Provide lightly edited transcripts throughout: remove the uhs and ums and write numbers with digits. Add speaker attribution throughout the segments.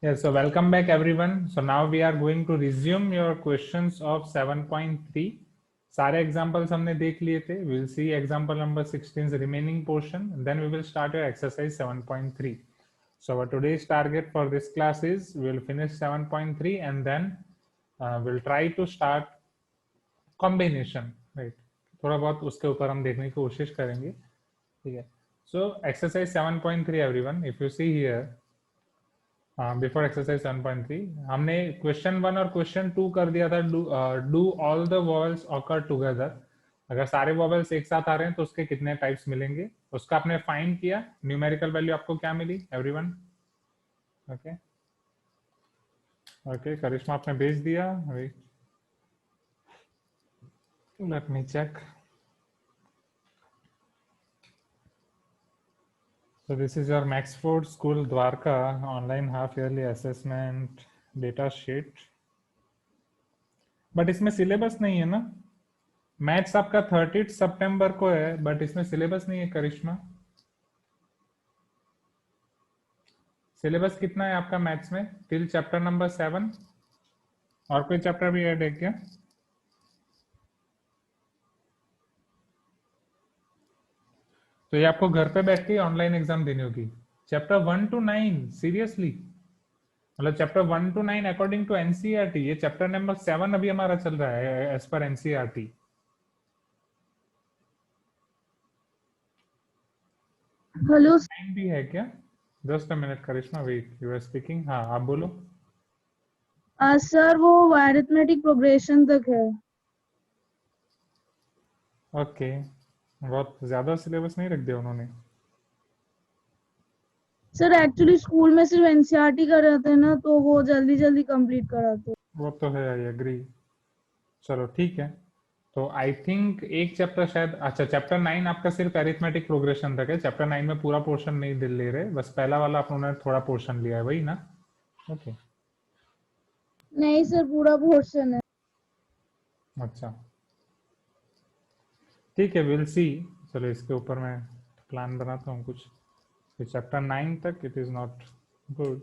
Speaker 1: Yes, so welcome back everyone. So now we are going to resume your questions of 7.3. सारे examples हमने देख लिए थे. We will see example number 16's remaining portion. Then we will start your exercise 7.3. So our today's target for this class is we will finish 7.3 and then we'll try to start combination. Right? थोड़ा बहुत उसके ऊपर हम देखने की कोशिश करेंगे. ठीक है. So exercise 7.3 everyone. If you see here. Before exercise 7.3 हमने क्वेश्चन 1 और क्वेश्चन 2 कर दिया था. Do all the vowels occur together. अगर सारे वॉवल्स एक साथ आ रहे हैं तो उसके कितने टाइप्स मिलेंगे, उसका आपने फाइंड किया. न्यूमेरिकल वैल्यू आपको क्या मिली एवरीवन? ओके ओके, करिश्मा आपने भेज दिया. Let me check. So this is your Maxford School Dwarka online half yearly assessment data sheet. But इसमें सिलेबस नहीं है ना. मैथ्स आपका 30 सितंबर को है बट इसमें सिलेबस नहीं है करिश्मा. सिलेबस कितना है आपका मैथ्स में? Till chapter number 7. और कोई चैप्टर भी ऐड है क्या? तो ये आपको घर पे बैठ के ऑनलाइन एग्जाम देनी होगी. Chapter 1 to 9 seriously? मतलब chapter 1 to 9 according to NCERT. ये चैप्टर नंबर 7 अभी हमारा चल रहा है as per NCERT.
Speaker 2: Hello
Speaker 1: time भी है क्या? Just a minute Karishma, wait, you are speaking. हाँ आप बोलो.
Speaker 2: सर, वो अरिथमेटिक प्रोग्रेशन तक है.
Speaker 1: ओके, बहुत ज्यादा सिलेबस नहीं रख दिया उन्होंने.
Speaker 2: सर एक्चुअली स्कूल में सिर्फ एनसीईआरटी कराते हैं ना, तो वो जल्दी जल्दी कंप्लीट कराते हैं.
Speaker 1: वो तो है, आई एग्री. चलो ठीक है. तो आई थिंक एक चैप्टर शायद, अच्छा चैप्टर 9 आपका सिर्फ अरिथमेटिक प्रोग्रेशन तक है. चैप्टर 9 में पूरा पोर्शन नहीं ले रहे, बस पहला वाला आप उन्होंने थोड़ा पोर्शन लिया है, वही ना? ओके
Speaker 2: नहीं सर, पूरा पोर्शन है.
Speaker 1: अच्छा ठीक है, विल सी. चलो इसके ऊपर मैं प्लान बनाता हूँ कुछ. चैप्टर 9 तक it is not good.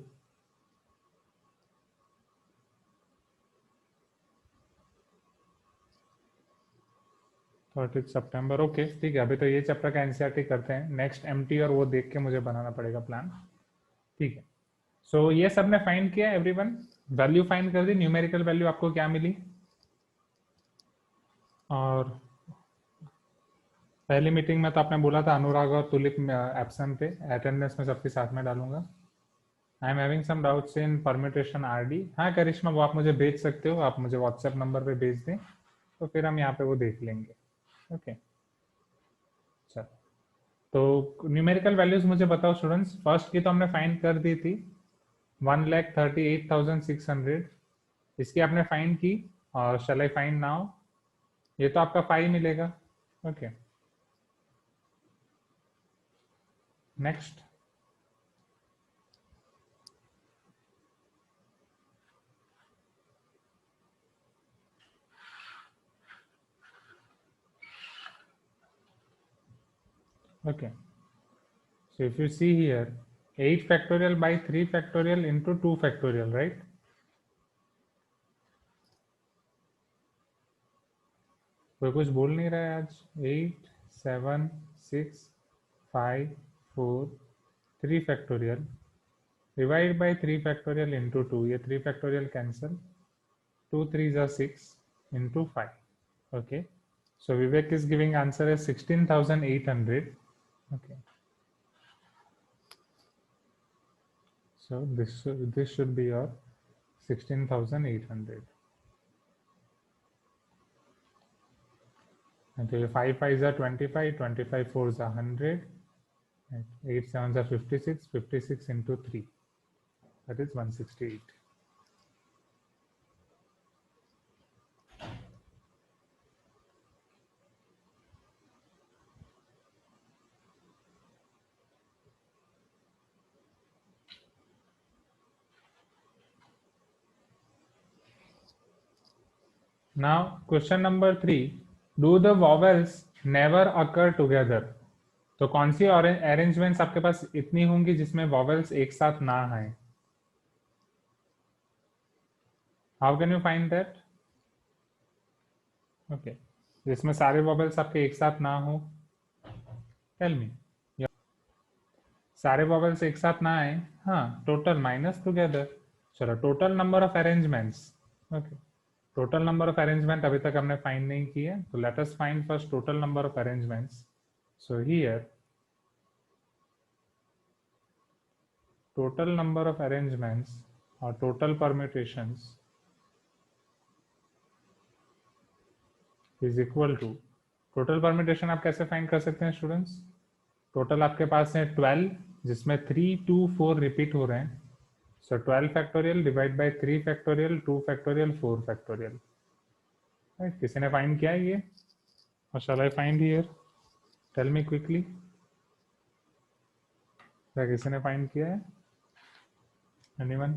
Speaker 1: September, okay ठीक है. अभी तो ये चैप्टर का एनसीईआरटी करते हैं. नेक्स्ट एमटी और वो देख के मुझे बनाना पड़ेगा प्लान. ठीक है. सो ये सब ने फाइंड किया एवरीवन. वैल्यू फाइंड कर दी. न्यूमेरिकल वैल्यू आपको क्या मिली? और पहली मीटिंग में तो आपने बोला था अनुराग और तुलिप एब्सेंट थे. अटेंडेंस में सबके साथ में डालूंगा. I am having some doubts in permutation RD. हाँ करिश्मा, वो आप मुझे भेज सकते हो. आप मुझे व्हाट्सएप नंबर पे भेज दें तो फिर हम यहाँ पे वो देख लेंगे. ओके चलो. तो न्यूमेरिकल वैल्यूज मुझे बताओ स्टूडेंट्स. फर्स्ट की तो हमने फाइंड कर दी थी 1,38,600. इसकी आपने फाइंड की. और शैल आई फाइंड नाउ? ये तो आपका 5 मिलेगा. Okay next. Okay, so if you see here 8 factorial by 3 factorial into 2 factorial, right? कोई कुछ बोल नहीं रहा है आज. 8 7 6 5 4 3 factorial divide by 3 factorial into 2. ये 3 factorial cancel. 2 3s are 6 into 5. Okay, so Vivek is giving answer as 16,800. Okay, so this should be your 16,800. And 5 5s are 25, 25 4s are 100, 8 7s are 56, 56 into 3, that is 168. Now question number 3, do the vowels never occur together? तो कौन सी arrangements आपके पास इतनी होंगी जिसमें vowels एक साथ ना आए? How can you find that? Okay, जिसमें सारे वॉवेल्स आपके एक साथ ना हो, टेल मी। सारे वॉवेल्स एक साथ ना आए, हाँ, टोटल माइनस टुगेदर। चलो, total number of arrangements. Okay, total number of arrangement अभी तक हमने फाइंड नहीं किया, तो let us find first total number of arrangements. So here total number of arrangements or total permutations is equal to total permutation। आप कैसे find कर सकते हैं स्टूडेंट्स? टोटल आपके पास है 12, जिसमें 3, 2, 4 रिपीट हो रहे हैं। So 12 factorial divide by 3 factorial, 2 factorial, 4 factorial. Right, किसी ने फाइंड किया है ये? और shall I find here? Tell me quickly, क्या किसी ने फाइंड किया है? Anyone?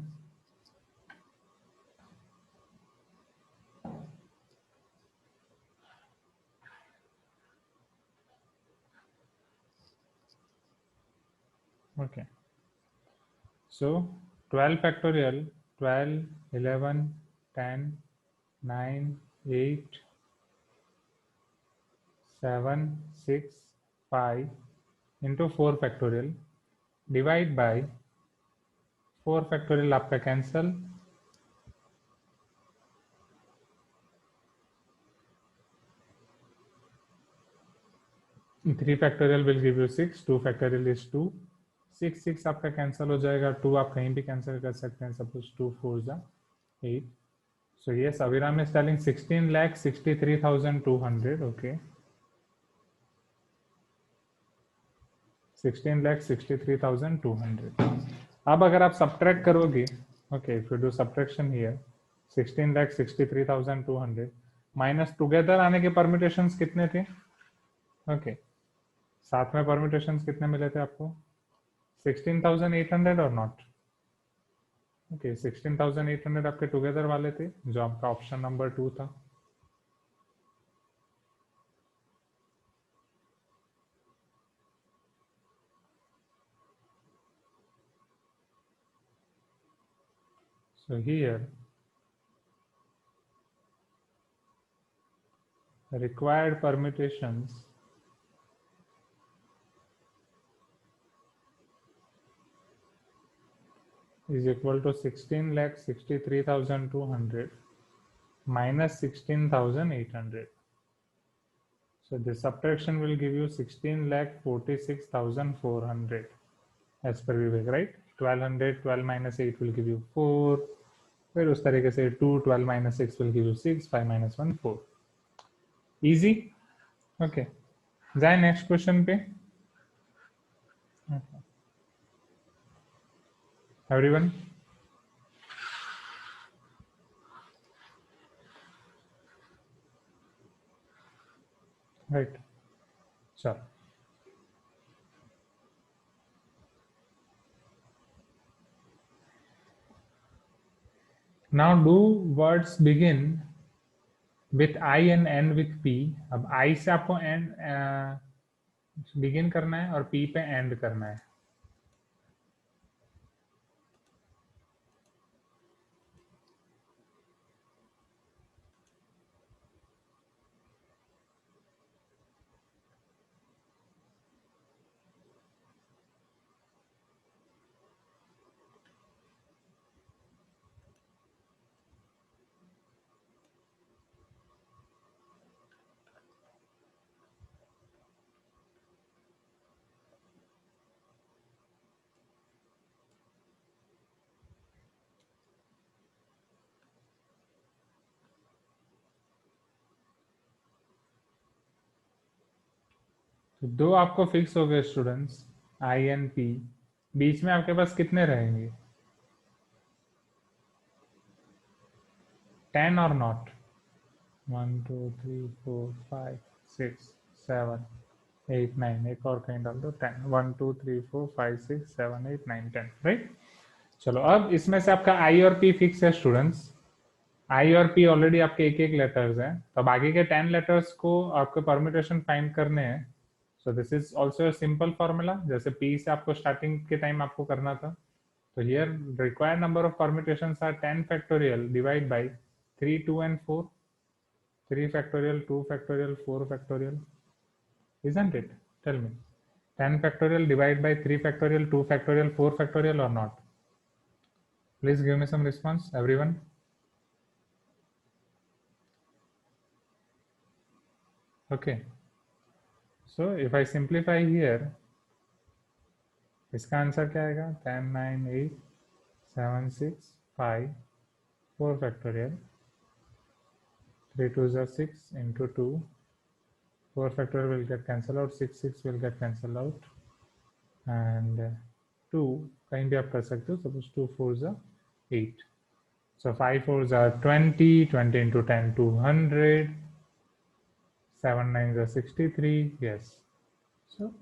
Speaker 1: Okay, so 12 factorial, 12, 11, 10, 9, 8, 7, 6, 5 into 4 factorial divide by 4 factorial आपका cancel, 3 factorial will give you 6, 2 factorial is 2, 6 आपका कैंसिल हो जाएगा, 2 आप कहीं भी कैंसिल कर सकते हैं, सपोज 2 4 जा 8। So yes, Aviram is telling 16,63,200। Okay, 16,63,200। अब अगर आप सब्ट्रैक्ट करोगे, okay, if you do subtraction here, 16,63,200 minus together आने के परम्यूटेशंस कितने थे? ओके, साथ में परम्यूटेशंस कितने मिले थे आपको? 16,800 और नॉट? ओके, 16,800 आपके टुगेदर वाले थे, जो आपका ऑप्शन नंबर 2 था। So here required permutations is equal to 16,63,200 minus 16,800. So this subtraction will give you 16,46,400 as per Vivek, right? 1200, 12 minus 8 will give you 4. फिर उस तरीके से 2, 12 minus 6 will give you 6, 5 minus 1, 4. Easy? Okay. जाए next question पे। Everyone? Right. Sure. Now do words begin with I and end with P। अब I से आपको end begin करना है और P पे end करना है। तो दो आपको फिक्स हो गए स्टूडेंट्स, आई एंड पी। बीच में आपके पास कितने रहेंगे? 10 और नॉट? 1 2 3 4 5 6 7 8 9, एक और कहीं डाल दो 10, 1 2 3 4 5 6 7 8 9 10, राइट। चलो, अब इसमें से आपका आई और पी फिक्स है स्टूडेंट्स। आई और पी ऑलरेडी आपके एक एक लेटर्स हैं, तो बाकी के 10 लेटर्स को आपको परम्यूटेशन फाइंड करने हैं। So this is also simple formula, जैसे पी से आपको स्टार्टिंग के टाइम आपको करना था। तो here required number of permutations are 10 factorial divide by 3, 2 and 4, 3 factorial, 2 factorial, 4 factorial, isn't it? Tell me. 10 factorial divided by 3 factorial, 2 factorial, 4 factorial or not? Please give me some response, everyone. Okay. So if I simplify here, इसका answer क्या आएगा? 10, 9, 8, 7, 6, 5, 4 factorial, 3 2s are 6 into 2, 4 factorial will get cancelled out, 6 will get cancelled out, and 2 कहीं भी आप कर सकते हो. Suppose 2 4s are 8. So 5 4s are 20, 20 into 10, 200, 7 9s are 63, yes. So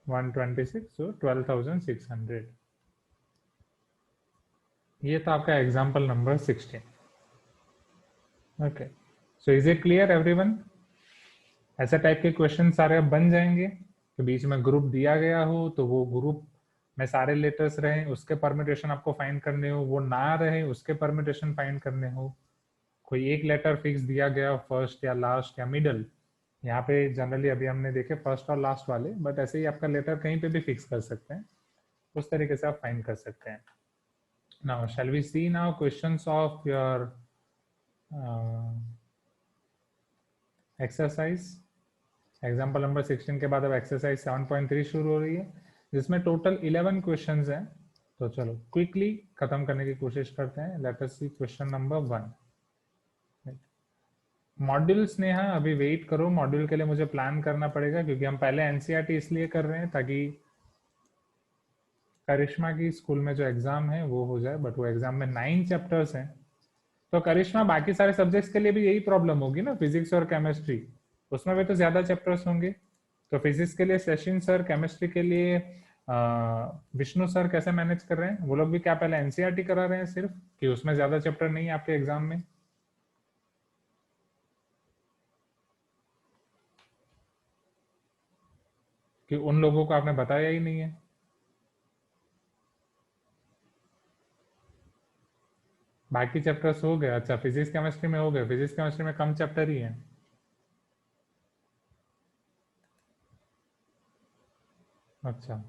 Speaker 1: 126, so 12,600. ये तो आपका example number 16. Okay, so is it clear everyone? ऐसा टाइप के क्वेश्चन सारे अब बन जाएंगे कि बीच में ग्रुप दिया गया हो तो वो ग्रुप में सारे लेटर्स रहे, उसके परमिटेशन आपको फाइंड करने हो, वो ना रहे उसके परमिटेशन फाइंड करने हो, कोई एक लेटर फिक्स दिया गया फर्स्ट या लास्ट या मिडल. यहाँ पे जनरली अभी हमने देखे फर्स्ट और लास्ट वाले, बट ऐसे ही आपका लेटर कहीं पे भी फिक्स कर सकते हैं, उस तरीके से आप फाइंड कर सकते हैं. Now shall we see now questions of your exercise. Example number 16 के बाद अब एक्सरसाइज 7.3 शुरू हो रही है, जिसमें टोटल 11 क्वेश्चंस हैं. तो चलो क्विकली खत्म करने की कोशिश करते हैं. लेट अस सी क्वेश्चन नंबर 1. मॉड्यूल स्नेहा अभी वेट करो, मॉड्यूल के लिए मुझे प्लान करना पड़ेगा, क्योंकि हम पहले एनसीईआरटी इसलिए कर रहे हैं ताकि करिश्मा की स्कूल में जो एग्जाम है वो हो जाए, बट वो एग्जाम में 9 चैप्टर्स हैं. तो करिश्मा बाकी सारे सब्जेक्ट्स के लिए भी यही प्रॉब्लम होगी ना, फिजिक्स और केमिस्ट्री, उसमें भी तो ज्यादा चैप्टर्स होंगे. तो फिजिक्स के लिए शशिन सर, केमिस्ट्री के लिए विष्णु सर कैसे मैनेज कर रहे हैं? वो लोग भी क्या पहले एनसीईआरटी करा रहे हैं सिर्फ, कि उसमें ज्यादा चैप्टर नहीं है आपके एग्जाम में? कि उन लोगों को आपने बताया ही नहीं है? बाकी चैप्टर्स हो गए. अच्छा, फिजिक्स केमिस्ट्री में हो गए, फिजिक्स केमिस्ट्री में कम चैप्टर ही है. अच्छा,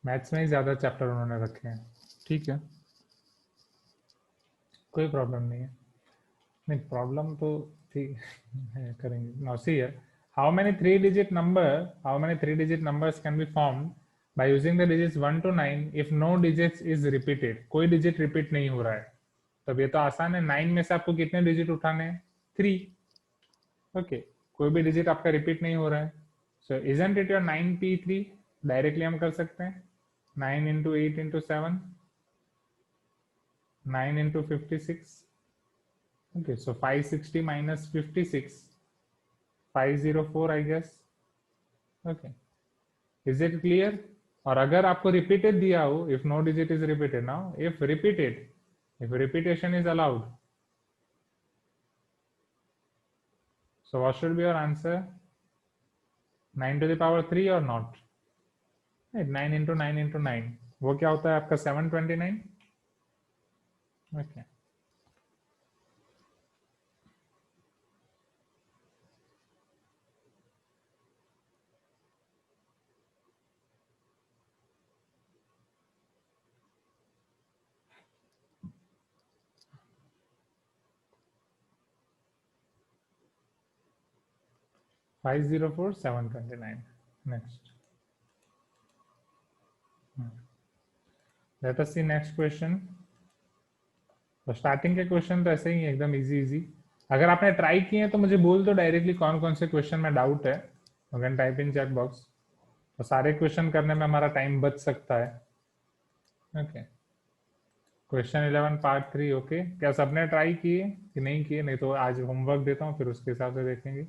Speaker 1: मैथ्स में ही ज्यादा चैप्टर उन्होंने रखे हैं. ठीक है, कोई प्रॉब्लम नहीं है. नहीं, प्रॉब्लम तो ठीक है, करेंगे. Now see here, how many 3 digit numbers can be formed by using the digits 1 to 9 if no digits is repeated? कोई डिजिट रिपीट नहीं हो रहा है. तब ये तो आसान है. 9 में से आपको कितने डिजिट उठाने हैं? 3. ओके, कोई भी डिजिट आपका रिपीट नहीं हो रहा है. सो isn't it your 9p3? Directly हम कर सकते हैं. 9 into 8 into 7, 9 into 56. Okay, so 560 minus 56, 504 I guess. Okay, is it clear? और अगर आपको रिपीटेड दिया हो, if no digit is repeated, now if repeated, if repetition is allowed, so what should be your answer? 9 to the power 3 or not? 9 into 9 into 9, वो क्या होता है आपका? 729. Okay. Five 504 729. Next. Let us see next question. तो starting के question तो ऐसे ही एकदम इजी. अगर आपने ट्राई किए हैं तो मुझे बोल दो डायरेक्टली कौन कौन से क्वेश्चन में डाउट है. You can type in chat box. तो सारे क्वेश्चन करने में हमारा टाइम बच सकता है. Okay, question 11 part 3. ओके, क्या सबने ट्राई किए कि नहीं किए? नहीं तो आज होमवर्क देता हूँ, फिर उसके हिसाब से देखेंगे.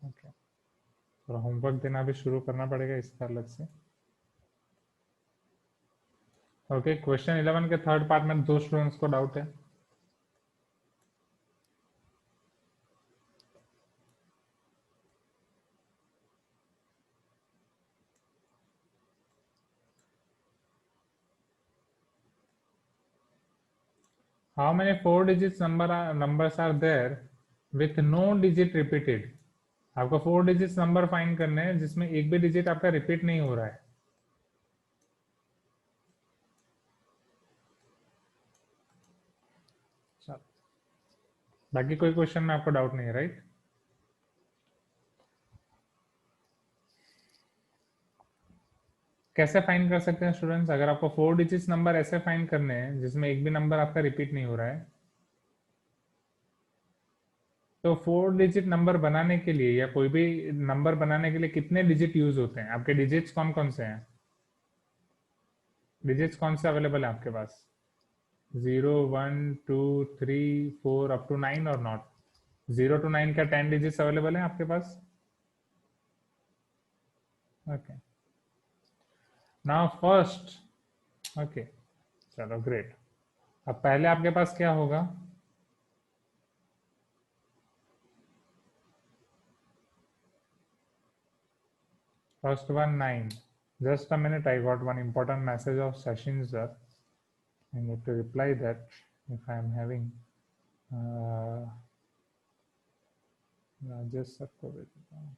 Speaker 1: ओके, तो होमवर्क देना भी शुरू करना पड़ेगा इसका अलग से. ओके, क्वेश्चन 11 के थर्ड पार्ट में 2 स्टूडेंट्स को डाउट है. How many 4 digits numbers are there with no digit repeated? आपको 4 डिजिट्स नंबर फाइंड करने हैं जिसमें एक भी डिजिट आपका रिपीट नहीं हो रहा है। चलो, बाकी कोई क्वेश्चन में आपको डाउट नहीं है, राइट? कैसे फाइंड कर सकते हैं स्टूडेंट्स? अगर आपको 4 डिजिट्स नंबर ऐसे फाइंड करने हैं जिसमें एक भी नंबर आपका रिपीट नहीं हो रहा है, तो 4 डिजिट नंबर बनाने के लिए या कोई भी नंबर बनाने के लिए कितने डिजिट यूज होते हैं? आपके डिजिट्स कौन कौन से हैं? डिजिट्स कौन से अवेलेबल है आपके पास? 0 1 2 3 4 अप टू 9 और नॉट? 0 to 9 क्या 10 डिजिट्स अवेलेबल है आपके पास? ओके, नाउ फर्स्ट, ओके, चलो ग्रेट। अब पहले आपके पास क्या होगा? First one 9। Just a minute, I got one important message of Sachin sir. I need to reply that if I am having Rajesh sir को भेज देता हूँ।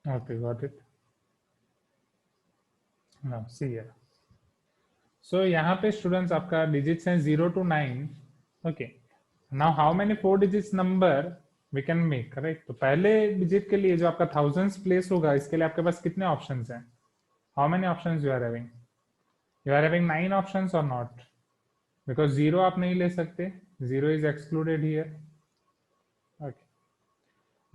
Speaker 1: Okay, got it. Now see here. So यहाँ पे स्टूडेंट्स आपका digits हैं 0 to 9. Okay, now how many 4 digits number we can make, correct? तो पहले डिजिट के लिए जो आपका थाउजेंड्स प्लेस होगा, इसके लिए आपके पास कितने ऑप्शंस हैं? How many options you are having? You are having 9 options और नॉट? बिकॉज 0 आप नहीं ले सकते, 0 is excluded here. Okay,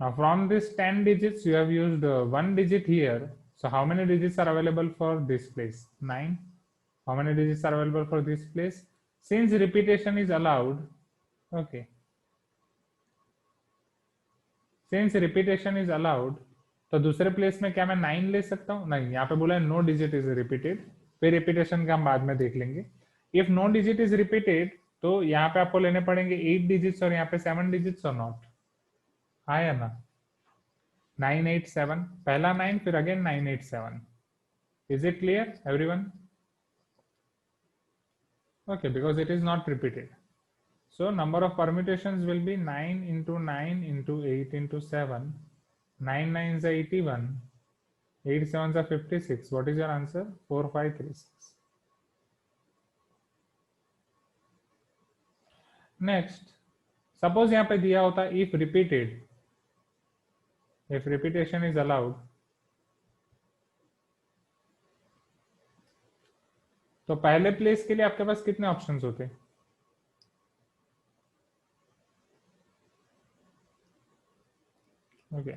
Speaker 1: now from this 10 digits you have used one digit here, so how many digits are available for this place? 9. How many digits are available for this place? Since repetition is allowed, okay, since repetition is allowed, तो दूसरे place में क्या मैं 9 ले सकता हूँ? नहीं, यहाँ पे बोला है नो डिजिट इज रिपीटेड, फिर रिपीटेशन का हम बाद में देख लेंगे। If no digit is repeated तो यहाँ पे आपको लेने पड़ेंगे 8 डिजिट्स और यहाँ पे 7 डिजिट्स और नॉट। हाँ या ना? 987, पहला 9 फिर again 987। Is it clear everyone? Okay, because it is not repeated. So number of permutations will be 9 into 9 into 8 into 7. 9 9s are 81. 8 7s are 56. What is your answer? 4536. Next, suppose यहाँ पे दिया होता if repeated, if repetition is allowed, तो पहले place के लिए आपके पास कितने ऑप्शंस होते? ओके,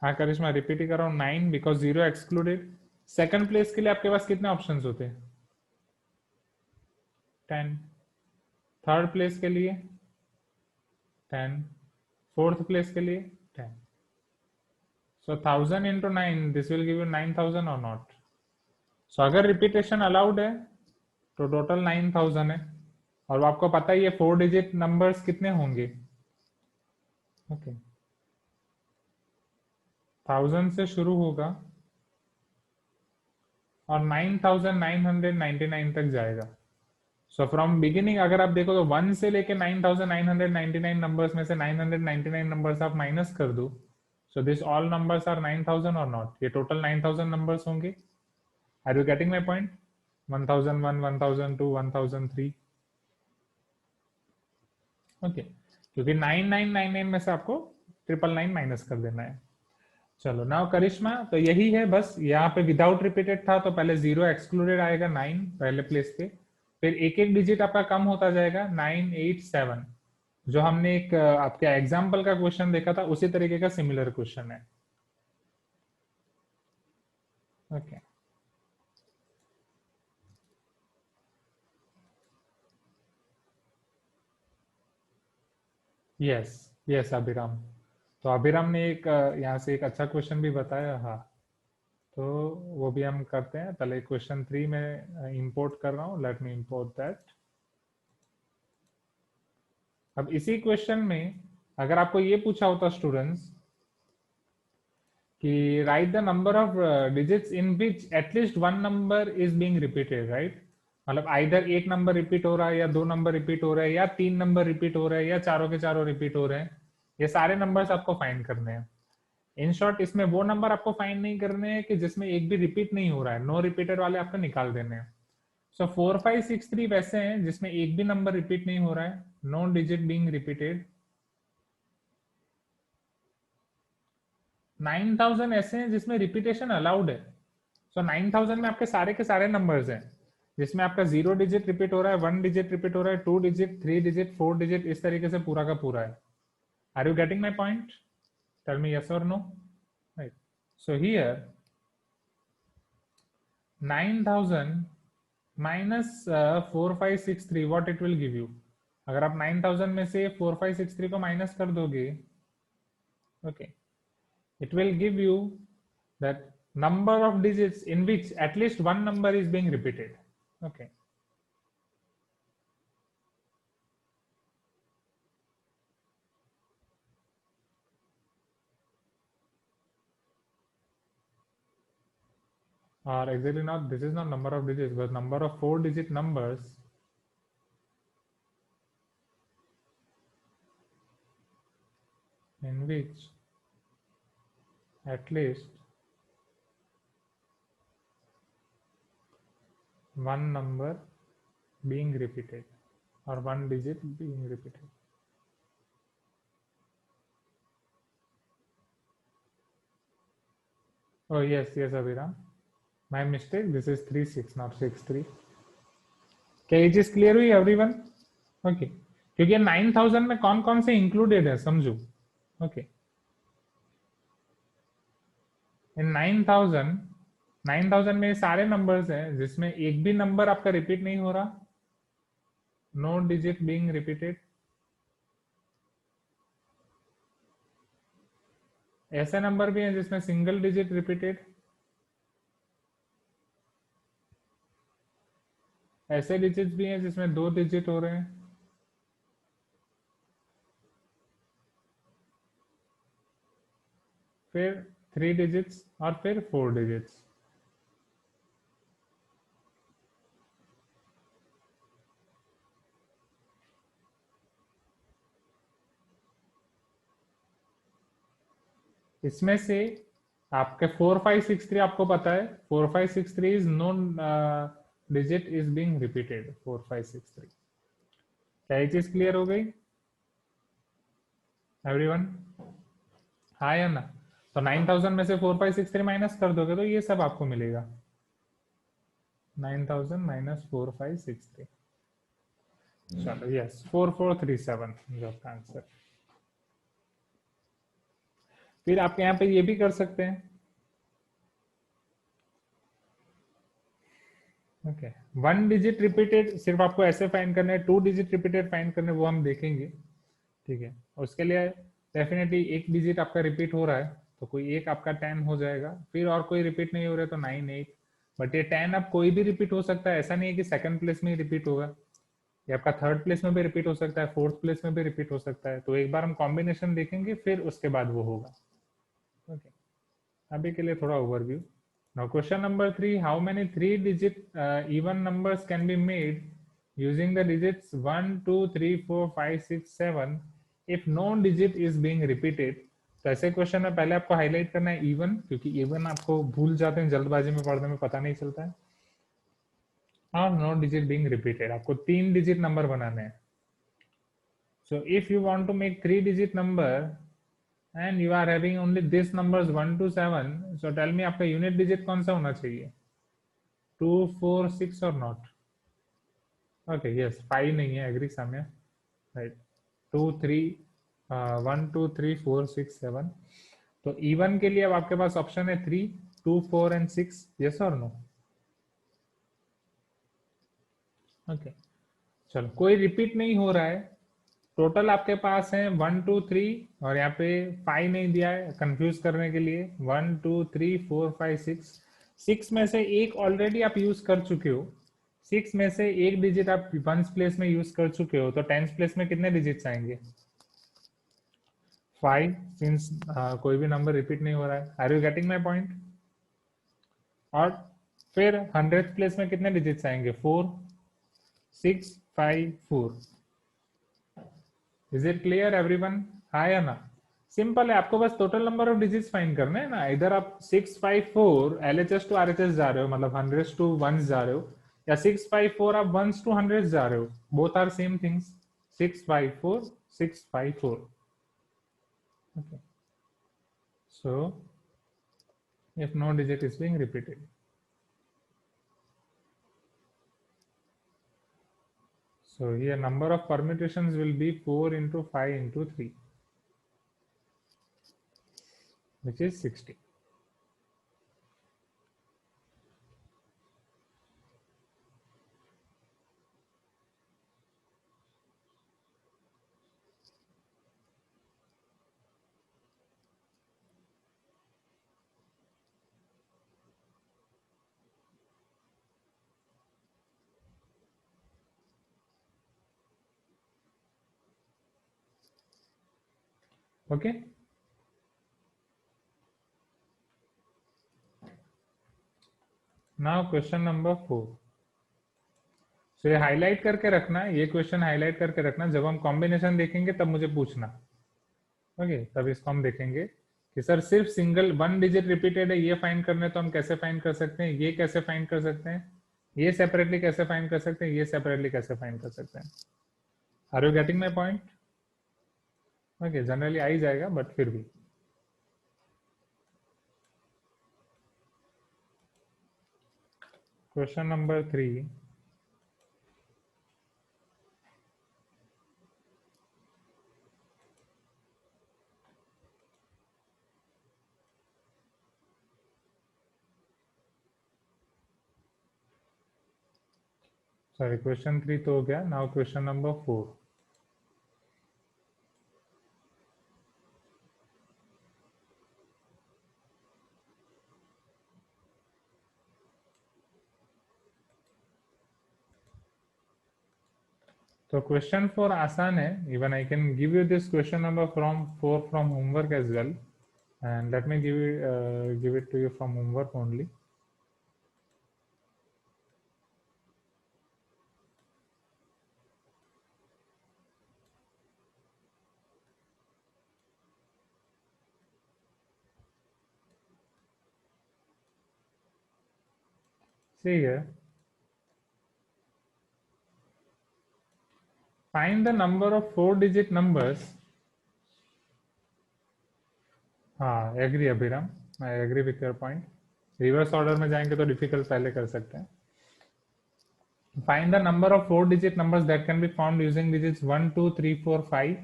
Speaker 1: हाँ करिश्मा रिपीट ही कर रहा हूँ 9 बिकॉज 0 एक्सक्लूडेड। सेकंड प्लेस के लिए आपके पास कितने ऑप्शंस होते? 10। थर्ड प्लेस के लिए 10। फोर्थ प्लेस के लिए 10। सो 1000 into 9, this will give you 9000 और नॉट? सो अगर रिपीटेशन अलाउड है तो टोटल 9000 है, और आपको पता ही है 4 डिजिट नंबर्स कितने होंगे? ओके, 1000 से शुरू होगा और 9999 तक जाएगा। सो फ्रॉम बिगिनिंग अगर आप देखो तो 1 से लेके 9999 नंबर्स में से 999 नंबर्स आप माइनस कर दो, so this all numbers are 9000 और नॉट? ये टोटल 9000 नंबर्स होंगे। Are you getting my point? 1001, 1002, 1003। Okay, क्योंकि 9999 में से आपको 999 माइनस कर देना है। चलो नाउ करिश्मा, तो यही है बस, यहाँ पे विदाउट रिपीटेड था तो पहले 0 एक्सक्लूडेड आएगा 9 पहले प्लेस पे, फिर एक एक डिजिट आपका कम होता जाएगा 987। जो हमने एक आपके एग्जाम्पल का क्वेश्चन देखा था उसी तरीके का सिमिलर क्वेश्चन है। ओके, यस यस अभिराम, तो अभिराम ने एक यहाँ से एक अच्छा क्वेश्चन भी बताया। हाँ, तो वो भी हम करते हैं। पहले क्वेश्चन 3 में इंपोर्ट कर रहा हूँ, लेट मी इंपोर्ट दैट। अब इसी क्वेश्चन में अगर आपको ये पूछा होता स्टूडेंट्स कि right the number of digits in which at least one number is being repeated, right, मतलब आइदर एक नंबर रिपीट हो रहा है या दो नंबर रिपीट हो रहे हैं या तीन नंबर रिपीट हो रहे हैं या चारों के चारों रिपीट हो रहे हैं, ये सारे नंबर्स आपको फाइंड करने हैं। इन शॉर्ट इसमें वो नंबर आपको फाइंड नहीं करने हैं कि जिसमें एक भी रिपीट नहीं हो रहा है, नो रिपीटेड वाले आपको निकाल देने हैं। सो 4 5 6 3 वैसे हैं जिसमें एक भी नंबर रिपीट नहीं हो रहा है, नो डिजिट बीइंग रिपीटेड। 9000 ऐसे हैं जिसमें रिपीटेशन अलाउड है। सो 9000 में आपके सारे के सारे नंबर्स हैं जिसमें आपका 0 डिजिट रिपीट हो रहा है, 1 डिजिट रिपीट हो रहा है, 2 डिजिट, 3 डिजिट, 4 डिजिट, इस तरीके से पूरा का पूरा है। Are you getting my point? Tell me yes और no. Right, so here 9000 minus 4563 what it will give you. अगर आप 9000 में से 4563 को माइनस कर दोगे, okay, it will give you that number of digits in which at least one number is being repeated. Okay, or exactly not, this is not number of digits but number of 4-digit numbers in which at least one number being repeated or one digit being repeated. Oh yes, yes Abhiram, my mistake, this is 3 6 not 6 3. क्या ये चीज clear हुई everyone? Okay, क्योंकि 9000 में कौन कौन से included है समझो। ओके, इन 9000 में सारे नंबर्स हैं जिसमें एक भी नंबर आपका रिपीट नहीं हो रहा, नो डिजिट बीइंग रिपीटेड। ऐसे नंबर भी हैं जिसमें सिंगल डिजिट रिपीटेड, ऐसे डिजिट भी हैं जिसमें 2 डिजिट हो रहे हैं, फिर 3 डिजिट्स और फिर 4 डिजिट्स। इसमें से आपके 4563 आपको पता है, 4563 is no digit is being repeated, 4563। क्या ये चीज क्लियर हो गई एवरीवन? हाँ या ना? तो 9000 में से 4563 माइनस कर दोगे तो ये सब आपको मिलेगा, 9000 माइनस 4563। चलो यस, 4437 जो आपका आंसर। फिर आप यहाँ पे ये भी कर सकते हैं, ओके, 1 डिजिट रिपीटेड सिर्फ आपको ऐसे फाइंड करना है, 2 डिजिट रिपीटेड फाइंड करने वो हम देखेंगे, ठीक है। उसके लिए डेफिनेटली एक डिजिट आपका रिपीट हो रहा है तो कोई एक आपका 10 हो जाएगा, फिर और कोई रिपीट नहीं हो रहा है तो 9 8, बट ये 10 अब कोई भी रिपीट हो सकता है, ऐसा नहीं है कि सेकंड प्लेस में ही रिपीट होगा, ये आपका थर्ड प्लेस में भी रिपीट हो सकता है, फोर्थ प्लेस में भी रिपीट हो सकता है। तो एक बार हम कॉम्बिनेशन देखेंगे फिर उसके बाद वो होगा, ओके। अभी के लिए थोड़ा overview. Now question number 3, how many 3-digit even numbers can be made using the digits 1 2 3 4 5 6 7 if no digit is being repeated? तो ऐसे क्वेश्चन में पहले आपको हाईलाइट करना है इवन, क्योंकि इवन आपको भूल जाते हैं जल्दबाजी में, पढ़ने में पता नहीं चलता है, और नो डिजिट बीइंग रिपीटेड, आपको 3 डिजिट नंबर बनाने हैं। So if you want to make 3-digit number and you are having only this numbers 1 to 7, so tell me आपका यूनिट डिजिट कौन सा होना चाहिए, 2 4 6 और नॉट? ओके यस, 5 नहीं है, एग्री साम्या, राइट, 2 3 1 2 3 4 6 7। तो इवन के लिए अब आपके पास ऑप्शन है 3 2 4 एंड 6, यस और नो? ओके, चलो कोई रिपीट नहीं हो रहा है, टोटल आपके पास है 1 2 3 और यहाँ पे 5 नहीं दिया है कंफ्यूज करने के लिए, 1 2 3 4 5 6, 6 में से एक ऑलरेडी आप यूज कर चुके हो, 6 में से एक डिजिट आप वंस प्लेस में यूज कर चुके हो, तो टेंस प्लेस में कितने डिजिट्स आएंगे? 5, सिंस कोई भी नंबर रिपीट नहीं हो रहा है। Are you getting my point? और फिर 100th प्लेस में कितने डिजिट्स आएंगे? 4, 6, 5, 4। Is it clear everyone? हाँ या ना? सिंपल है, आपको बस total number of digits find करना है ना। इधर आप 654 LHS टू RHS जा रहे हो, मतलब 100 टू 1s जा रहे हो, या 654 आप 1s टू 100 जा रहे हो, both are same things. 654 654। okay, so if no digit is being repeated, so here number of permutations will be 4 into 5 into 3, which is 60. Okay, now question number 4. So ये highlight करके रखना, ये question highlight करके रखना, जब हम combination देखेंगे तब मुझे पूछना। ओके, तब इसको हम देखेंगे कि सर सिर्फ सिंगल 1 डिजिट रिपीटेड है, ये फाइंड करने, तो हम कैसे फाइंड कर सकते हैं, ये कैसे फाइंड कर सकते हैं, ये सेपरेटली कैसे फाइंड कर सकते हैं, ये सेपरेटली कैसे फाइंड कर सकते हैं। Are you getting my point? Okay, generally आ ही जाएगा, बट फिर भी। क्वेश्चन नंबर 3, सॉरी क्वेश्चन 3 तो हो गया, नाउ क्वेश्चन नंबर 4। तो क्वेश्चन 4 आसान है, even I can give you this question number from 4 from homework as well, and let me give it to you from homework only. See here, find the number of 4-digit numbers. हाँ, agree Abhiram, I agree with your point. Reverse order में जाएंगे तो difficult पहले कर सकते हैं। Find the number of 4-digit numbers that can be found using digits 1 2 3 4 5।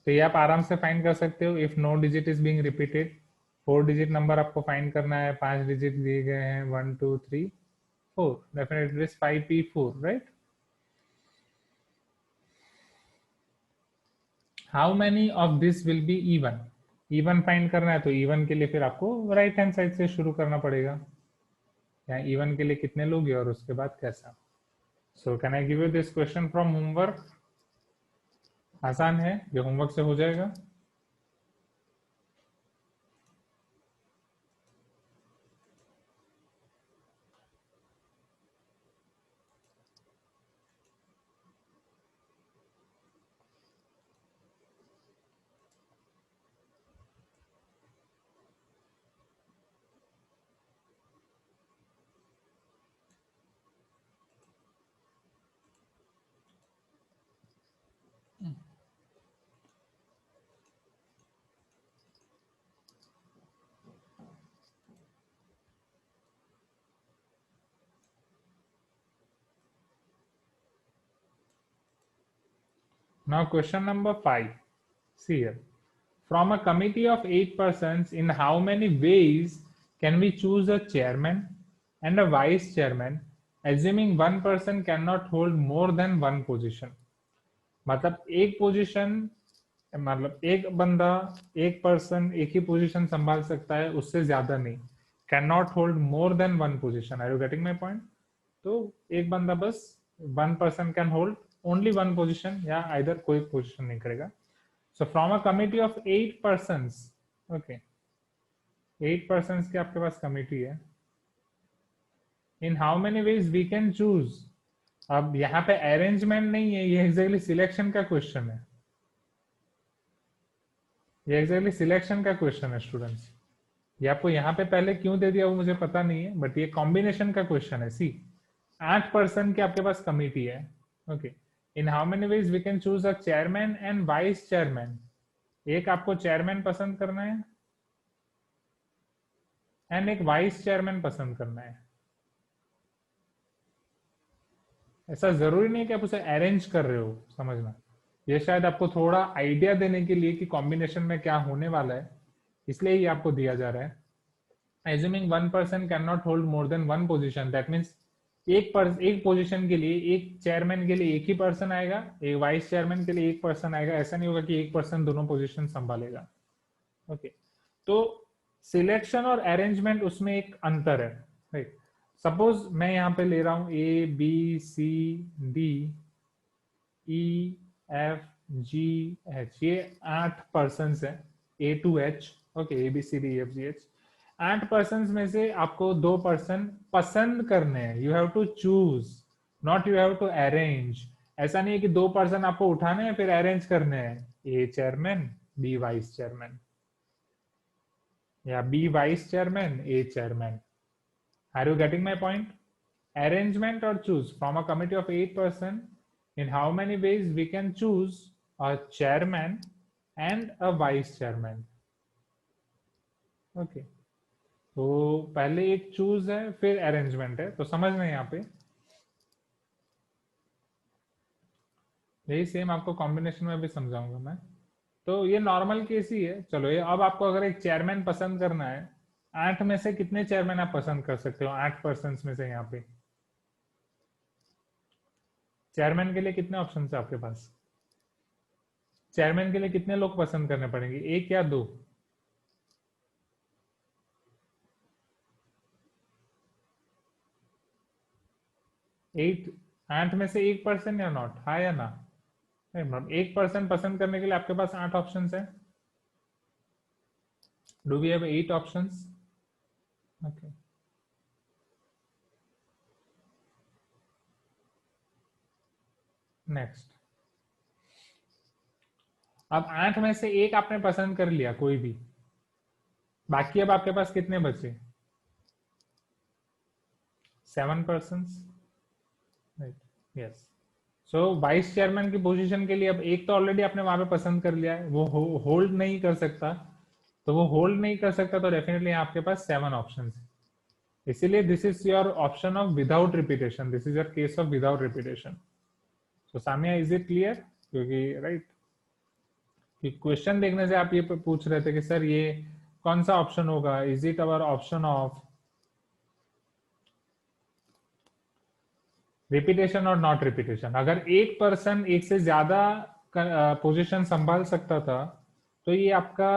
Speaker 1: तो ये आप आराम से फाइंड कर सकते हो if no digit is being repeated. 4-digit number आपको फाइंड करना है, 5 डिजिट दिए गए हैं, 1 2 3 4, definitely is 5p4, right? How many of this will be even? Even find करना है तो इवन के लिए फिर आपको राइट हैंड साइड से शुरू करना पड़ेगा। यहाँ इवन के लिए कितने लोग और उसके बाद कैसा। So can I give you this question from homework? आसान है, ये होमवर्क से हो जाएगा। Now question number 5. See here. From a committee of 8 persons, in how many ways can we choose a chairman and a vice chairman, assuming one person cannot hold more than one position? मतलब एक position, मतलब एक बंदा, एक person एक ही position संभाल सकता है, उससे ज्यादा नहीं। Can not hold more than one position. Are you getting my point? तो एक बंदा बस, one person can hold only one position, या आइदर कोई पोजिशन नहीं करेगा। So from a committee of 8 persons, okay, 8 persons की आपके पास कमिटी है, in how many ways we can choose. अब यहाँ पे अरेंजमेंट नहीं है, ये एग्जैक्टली सिलेक्शन का क्वेश्चन है, ये एग्जैक्टली सिलेक्शन का क्वेश्चन है स्टूडेंट्स। ये आपको यहाँ पे पहले क्यों दे दिया वो मुझे पता नहीं है, बट ये कॉम्बिनेशन का क्वेश्चन है। सी, 8 पर्सन की आपके पास कमिटी है, okay, in how many ways we can choose a chairman and vice chairman. एक आपको चेयरमैन पसंद करना है एंड एक वाइस चेयरमैन पसंद करना है। ऐसा जरूरी नहीं कि आप उसे अरेंज कर रहे हो, समझना। ये शायद आपको थोड़ा आइडिया देने के लिए कि कॉम्बिनेशन में क्या होने वाला है, इसलिए ही आपको दिया जा रहा है। assuming one person cannot hold more than one position, that means एक पोजीशन के लिए, एक चेयरमैन के लिए एक ही पर्सन आएगा, एक वाइस चेयरमैन के लिए एक पर्सन आएगा। ऐसा नहीं होगा कि एक पर्सन दोनों पोजीशन संभालेगा। ओके, तो सिलेक्शन और अरेंजमेंट उसमें एक अंतर है, राइट। सपोज मैं यहाँ पे ले रहा हूं A B C D E F G H, ये 8 पर्सन है, A to H, okay, A B C D F G H. 8 person में से आपको 2 पर्सन पसंद करने हैं, you have to choose, not you have to arrange. ऐसा नहीं है कि 2 पर्सन आपको उठाने हैं फिर अरेंज करने हैं, A chairman B vice chairman, या B vice chairman A chairman. Are you getting my point? Arrangement or choose from a committee of 8 person, in how many ways we can choose a chairman and a vice chairman. Okay, तो पहले एक choose है फिर arrangement है, तो समझना यहाँ पे यही सेम आपको कॉम्बिनेशन में भी समझाऊंगा मैं। तो ये नॉर्मल केस ही है। चलो, ये अब आपको अगर एक चेयरमैन पसंद करना है, 8 में से कितने चेयरमैन आप पसंद कर सकते हो? 8 पर्सन में से यहाँ पे चेयरमैन के लिए कितने ऑप्शन है आपके पास? चेयरमैन के लिए कितने लोग पसंद करने पड़ेंगे, एक या दो? 8 में से एक पर्सन या नॉट, हाँ या ना? एक पर्सन पसंद करने के लिए आपके पास 8 ऑप्शंस है। Do we have 8 options? Okay, next. अब 8 में से एक आपने पसंद कर लिया कोई भी, बाकी अब आपके पास कितने बचे? 7 पर्सन, राइट, यस। सो वाइस चेयरमैन की पोजीशन के लिए अब एक तो ऑलरेडी आपने वहां पे पसंद कर लिया है, वो होल्ड नहीं कर सकता, तो वो होल्ड नहीं कर सकता, तो डेफिनेटली आपके पास 7 ऑप्शन है। इसीलिए this is your option of without repetition, this is your case of without repetition. So Samiya, is it clear? क्योंकि राइट, कि क्वेश्चन देखने से आप ये पूछ रहे थे कि सर ये कौन सा ऑप्शन होगा, is it our option of repetition और नॉट रिपीटेशन। अगर एक पर्सन एक से ज्यादा पोजीशन संभाल सकता था तो ये आपका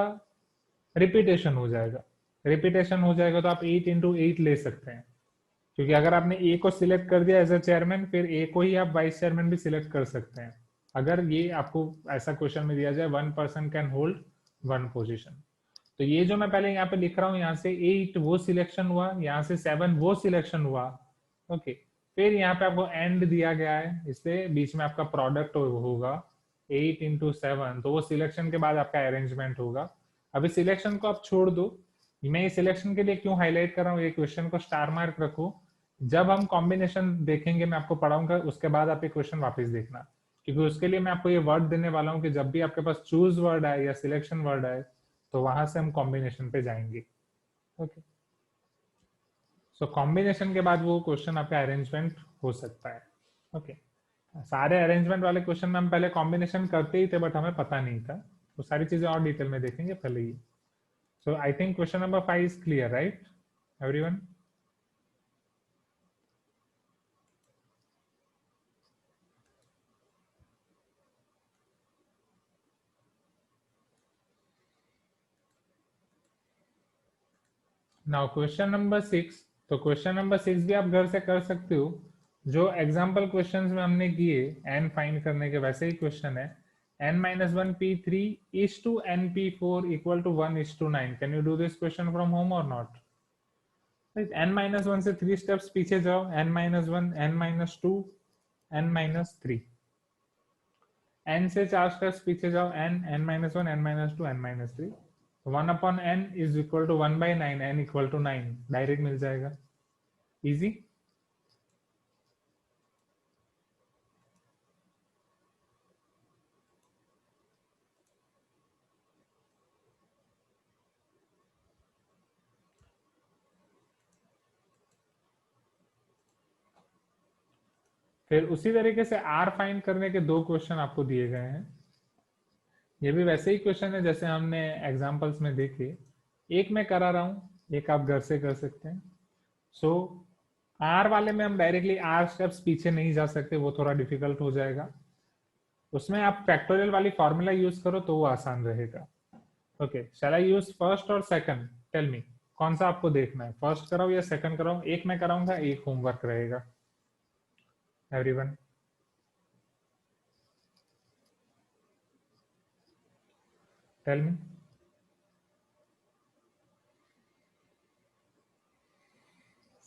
Speaker 1: रिपीटेशन हो जाएगा। रिपीटेशन हो जाएगा तो आप 8 into 8 ले सकते हैं, क्योंकि अगर आपने ए को सिलेक्ट कर दिया एज अ चेयरमैन, फिर ए को ही आप वाइस चेयरमैन भी सिलेक्ट कर सकते हैं। अगर ये आपको ऐसा क्वेश्चन में दिया जाए, 1 पर्सन कैन होल्ड 1 पोजीशन। तो ये जो मैं पहले यहाँ पे लिख रहा हूँ, यहाँ से 8 वो सिलेक्शन हुआ, यहाँ से 7 वो सिलेक्शन हुआ, ओके। फिर यहाँ पे आपको एंड दिया गया है, इसलिए बीच में आपका प्रोडक्ट होगा 8 into 7, तो वो सिलेक्शन के बाद आपका अरेंजमेंट होगा। अभी सिलेक्शन को आप छोड़ दो, मैं ये सिलेक्शन के लिए क्यों हाईलाइट कर रहा हूँ, ये क्वेश्चन को स्टार मार्क रखो। जब हम कॉम्बिनेशन देखेंगे, मैं आपको पढ़ाऊंगा, उसके बाद आप ये क्वेश्चन वापस देखना, क्योंकि उसके लिए मैं आपको ये वर्ड देने वाला हूँ कि जब भी आपके पास चूज वर्ड आए या सिलेक्शन वर्ड आए, तो वहां से हम कॉम्बिनेशन पे जाएंगे। ओके, सो कॉम्बिनेशन के बाद वो क्वेश्चन आपका अरेंजमेंट हो सकता है। ओके, सारे अरेंजमेंट वाले क्वेश्चन में हम पहले कॉम्बिनेशन करते ही थे, बट हमें पता नहीं था, तो सारी चीजें और डिटेल में देखेंगे पहले ही। So I think question number 5 is clear, right everyone? Now question number 6। तो क्वेश्चन नंबर 6 भी आप घर से कर सकते हो। जो एग्जाम्पल क्वेश्चंस में हमने किए एन फाइंड करने के, वैसे ही क्वेश्चन है। n-1 p3 is to n p4 equal to 1 is to 9. Can you do this question from home or not? Right? n-1 से 3 steps पीछे जाओ, n-1, n-2, n-3। n से 4 steps पीछे जाओ, n, n-1, n-2, n-3। 1 upon n is equal to 1 by 9, n equal to 9, direct मिल जाएगा। Easy. फिर उसी तरीके से r फाइंड करने के दो क्वेश्चन आपको दिए गए हैं। ये भी वैसे ही क्वेश्चन है जैसे हमने एग्जांपल्स में देखे। एक मैं करा रहा हूँ, एक आप घर से कर सकते हैं। सो r वाले में हम डायरेक्टली r स्टेप्स पीछे नहीं जा सकते, वो थोड़ा डिफिकल्ट हो जाएगा। उसमें आप फैक्टोरियल वाली फॉर्मूला यूज करो तो वो आसान रहेगा। ओके, शैल आई यूज फर्स्ट और सेकंड? टेल मी, कौन सा आपको देखना है, फर्स्ट कराओ या सेकंड कराओ? एक मैं कराऊंगा, एक होमवर्क रहेगा। Everyone, tell me.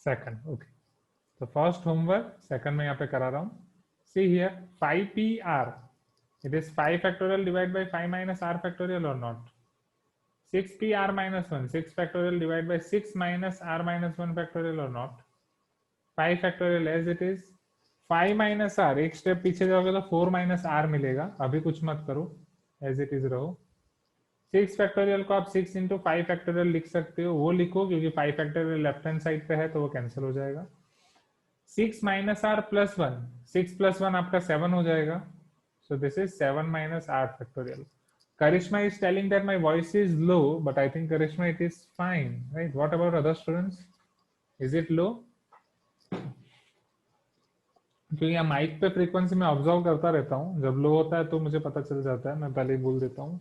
Speaker 1: Second, okay. तो फर्स्ट होमवर्क सेकंड में यहाँ पे करा रहा हूँ। See here 5pr, it is 5 factorial divided by 5 minus r factorial or not? 6pr minus 1, 6 factorial divided by 6 minus r minus 1 factorial or not? 5 factorial as it is। 5 minus r, एक step पीछे जाओगे तो 4 minus r मिलेगा। अभी कुछ मत करो, as it is रहो। 6 फैक्टोरियल को आप 6 इंटू 5 फैक्टोरियल लिख सकते हो, वो लिखो क्योंकि 5 फैक्टोरियल लेफ्ट हैंड साइड पे है तो वो कैंसिल हो जाएगा। 6 माइनस आर प्लस 1, 6 प्लस 1 आपका 7 हो जाएगा। So this is 7 minus r factorial. Karishma is telling that my voice is low, but I think Karishma it is fine, right? What about other students? Is it low? क्योंकि यहाँ mic पे frequency में observe करता रहता हूँ, जब लो होता है तो मुझे पता चल जाता है, मैं पहले ही बोल देता हूँ।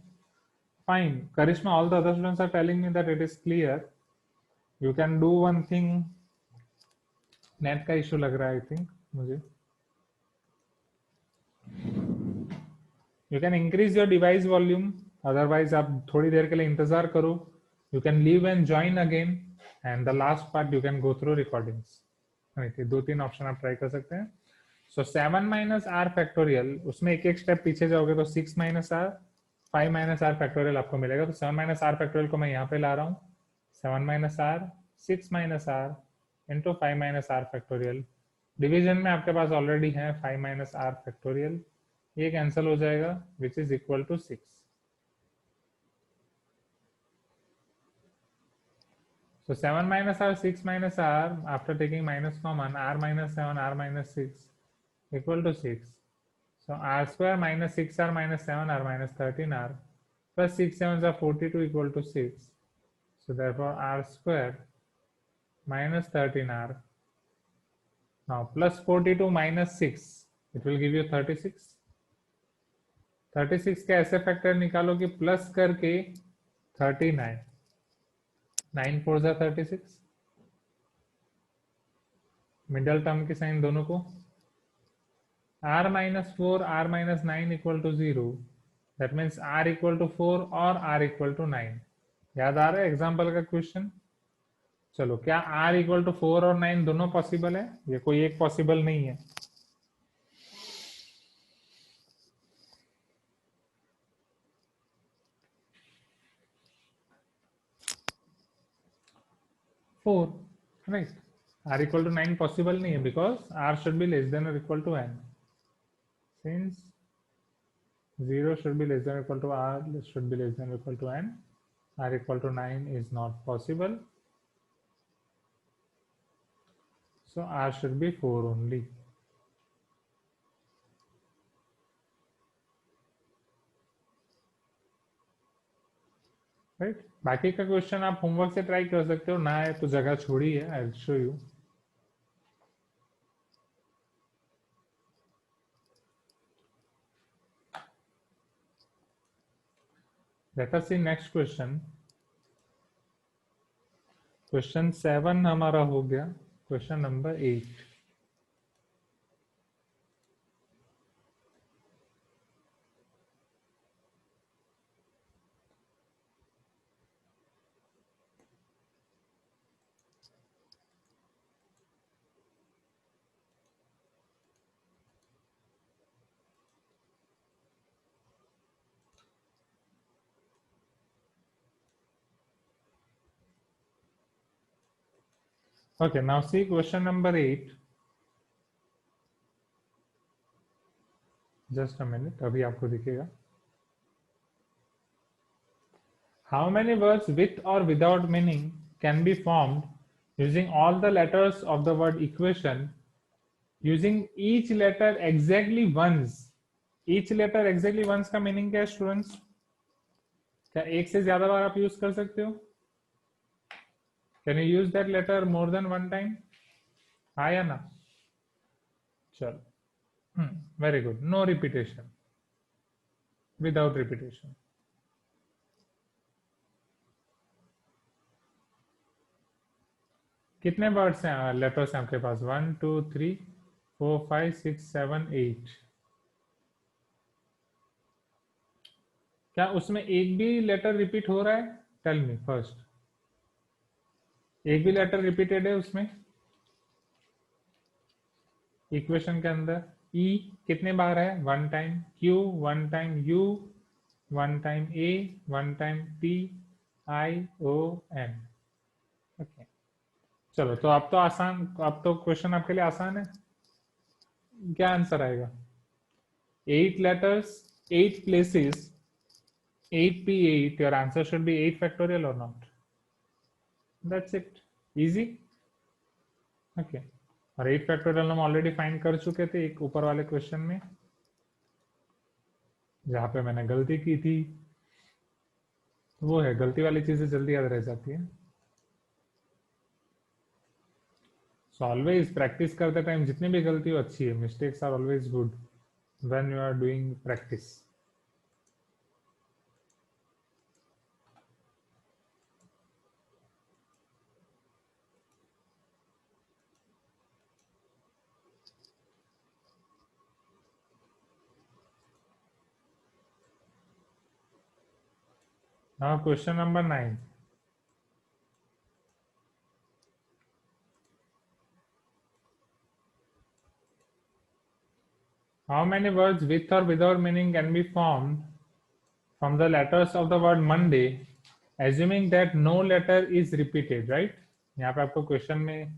Speaker 1: Fine, Karishma, all the other students are telling me that it is clear. You can do one thing. Net का इशू लग रहा है आई थिंक मुझे। You can increase your device volume, otherwise आप थोड़ी देर के लिए इंतजार करो। You can leave and join again, and the last part you can go through recordings. दो तीन ऑप्शन आप ट्राई कर सकते हैं। सो 7 माइनस आर फैक्टोरियल, उसमें एक एक स्टेप पीछे जाओगे तो 6 minus R, 5 minus R factorial आपको मिलेगा। तो 7 माइनस आर फैक्टोरियल को मैं यहाँ पे ला रहा हूँ। 7 minus R, 6 minus R into 5 minus R factorial. Division में आपके पास ऑलरेडी है 5 माइनस आर फैक्टोरियल, ये कैंसिल हो जाएगा, which is equal to 6। So 7 minus r, 6 minus r, after taking minus common, r minus 7, r minus 6 equal to 6. So r square minus 6r minus 7r minus 13r plus 6 7s are 42 equal to 6. So therefore r square minus 13r. Now plus 42 minus 6, it will give you 36. 36 के ऐसे factor निकालो कि plus करके 39, 9 4 जा 36, middle term के sign दोनों को। r minus 4, r minus 9 equal to 0. That means r equal to 4 और r equal to 9। याद आ रहा है एग्जाम्पल का क्वेश्चन? चलो, क्या r equal to 4 और 9 दोनों पॉसिबल है? ये कोई एक पॉसिबल नहीं है। Four, right. r equal to 9 possible नहीं है because r should be less than or equal to n. Since 0 should be less than or equal to r should be less than or equal to n, r equal to 9 is not possible. So r should be 4 only. Right, बाकी का question आप homework से try कर सकते हो, ना है तो जगह छोड़ी है, I will show you. Let us see next question. Question 7 हमारा हो गया. Question number 8. Okay, now see question number 8. Just a minute, अभी आपको दिखेगा. How many words with or without meaning can be formed using all the letters of the word equation, using each letter exactly once? Each letter exactly once का meaning क्या है students? क्या एक से ज्यादा बार आप यूज कर सकते हो? Can you use that letter more than one time? हाँ या ना? चलो, very good. No repetition. Without repetition. कितने वर्ड्स हैं, लेटर्स हैं आपके पास? 1 2 3 4 5 6 7 8. क्या उसमें एक भी लेटर रिपीट हो रहा है? Tell me first. एक भी लेटर रिपीटेड है उसमें इक्वेशन के अंदर? ई कितने बार है? 1 time. Q 1 time. U 1 time. A 1 time. P I O N. Okay, चलो. तो अब तो आसान, अब तो क्वेश्चन आपके लिए आसान है. क्या आंसर आएगा? 8 letters, 8 places, 8p8. Your answer should be 8 factorial or not? That's it. Easy. Okay. और 8 factorial हम ऑलरेडी फाइंड कर चुके थे एक ऊपर वाले क्वेश्चन में, जहां पे मैंने गलती की थी. वो है, गलती वाली चीजें जल्दी याद रह जाती है. सो ऑलवेज प्रैक्टिस करते टाइम जितनी भी गलती हो अच्छी है. Mistakes are always good when you are doing practice. Now question number 9. How many words with or without meaning can be formed from the letters of the word Monday, assuming that no letter is repeated, right? यहाँ पे आपको question में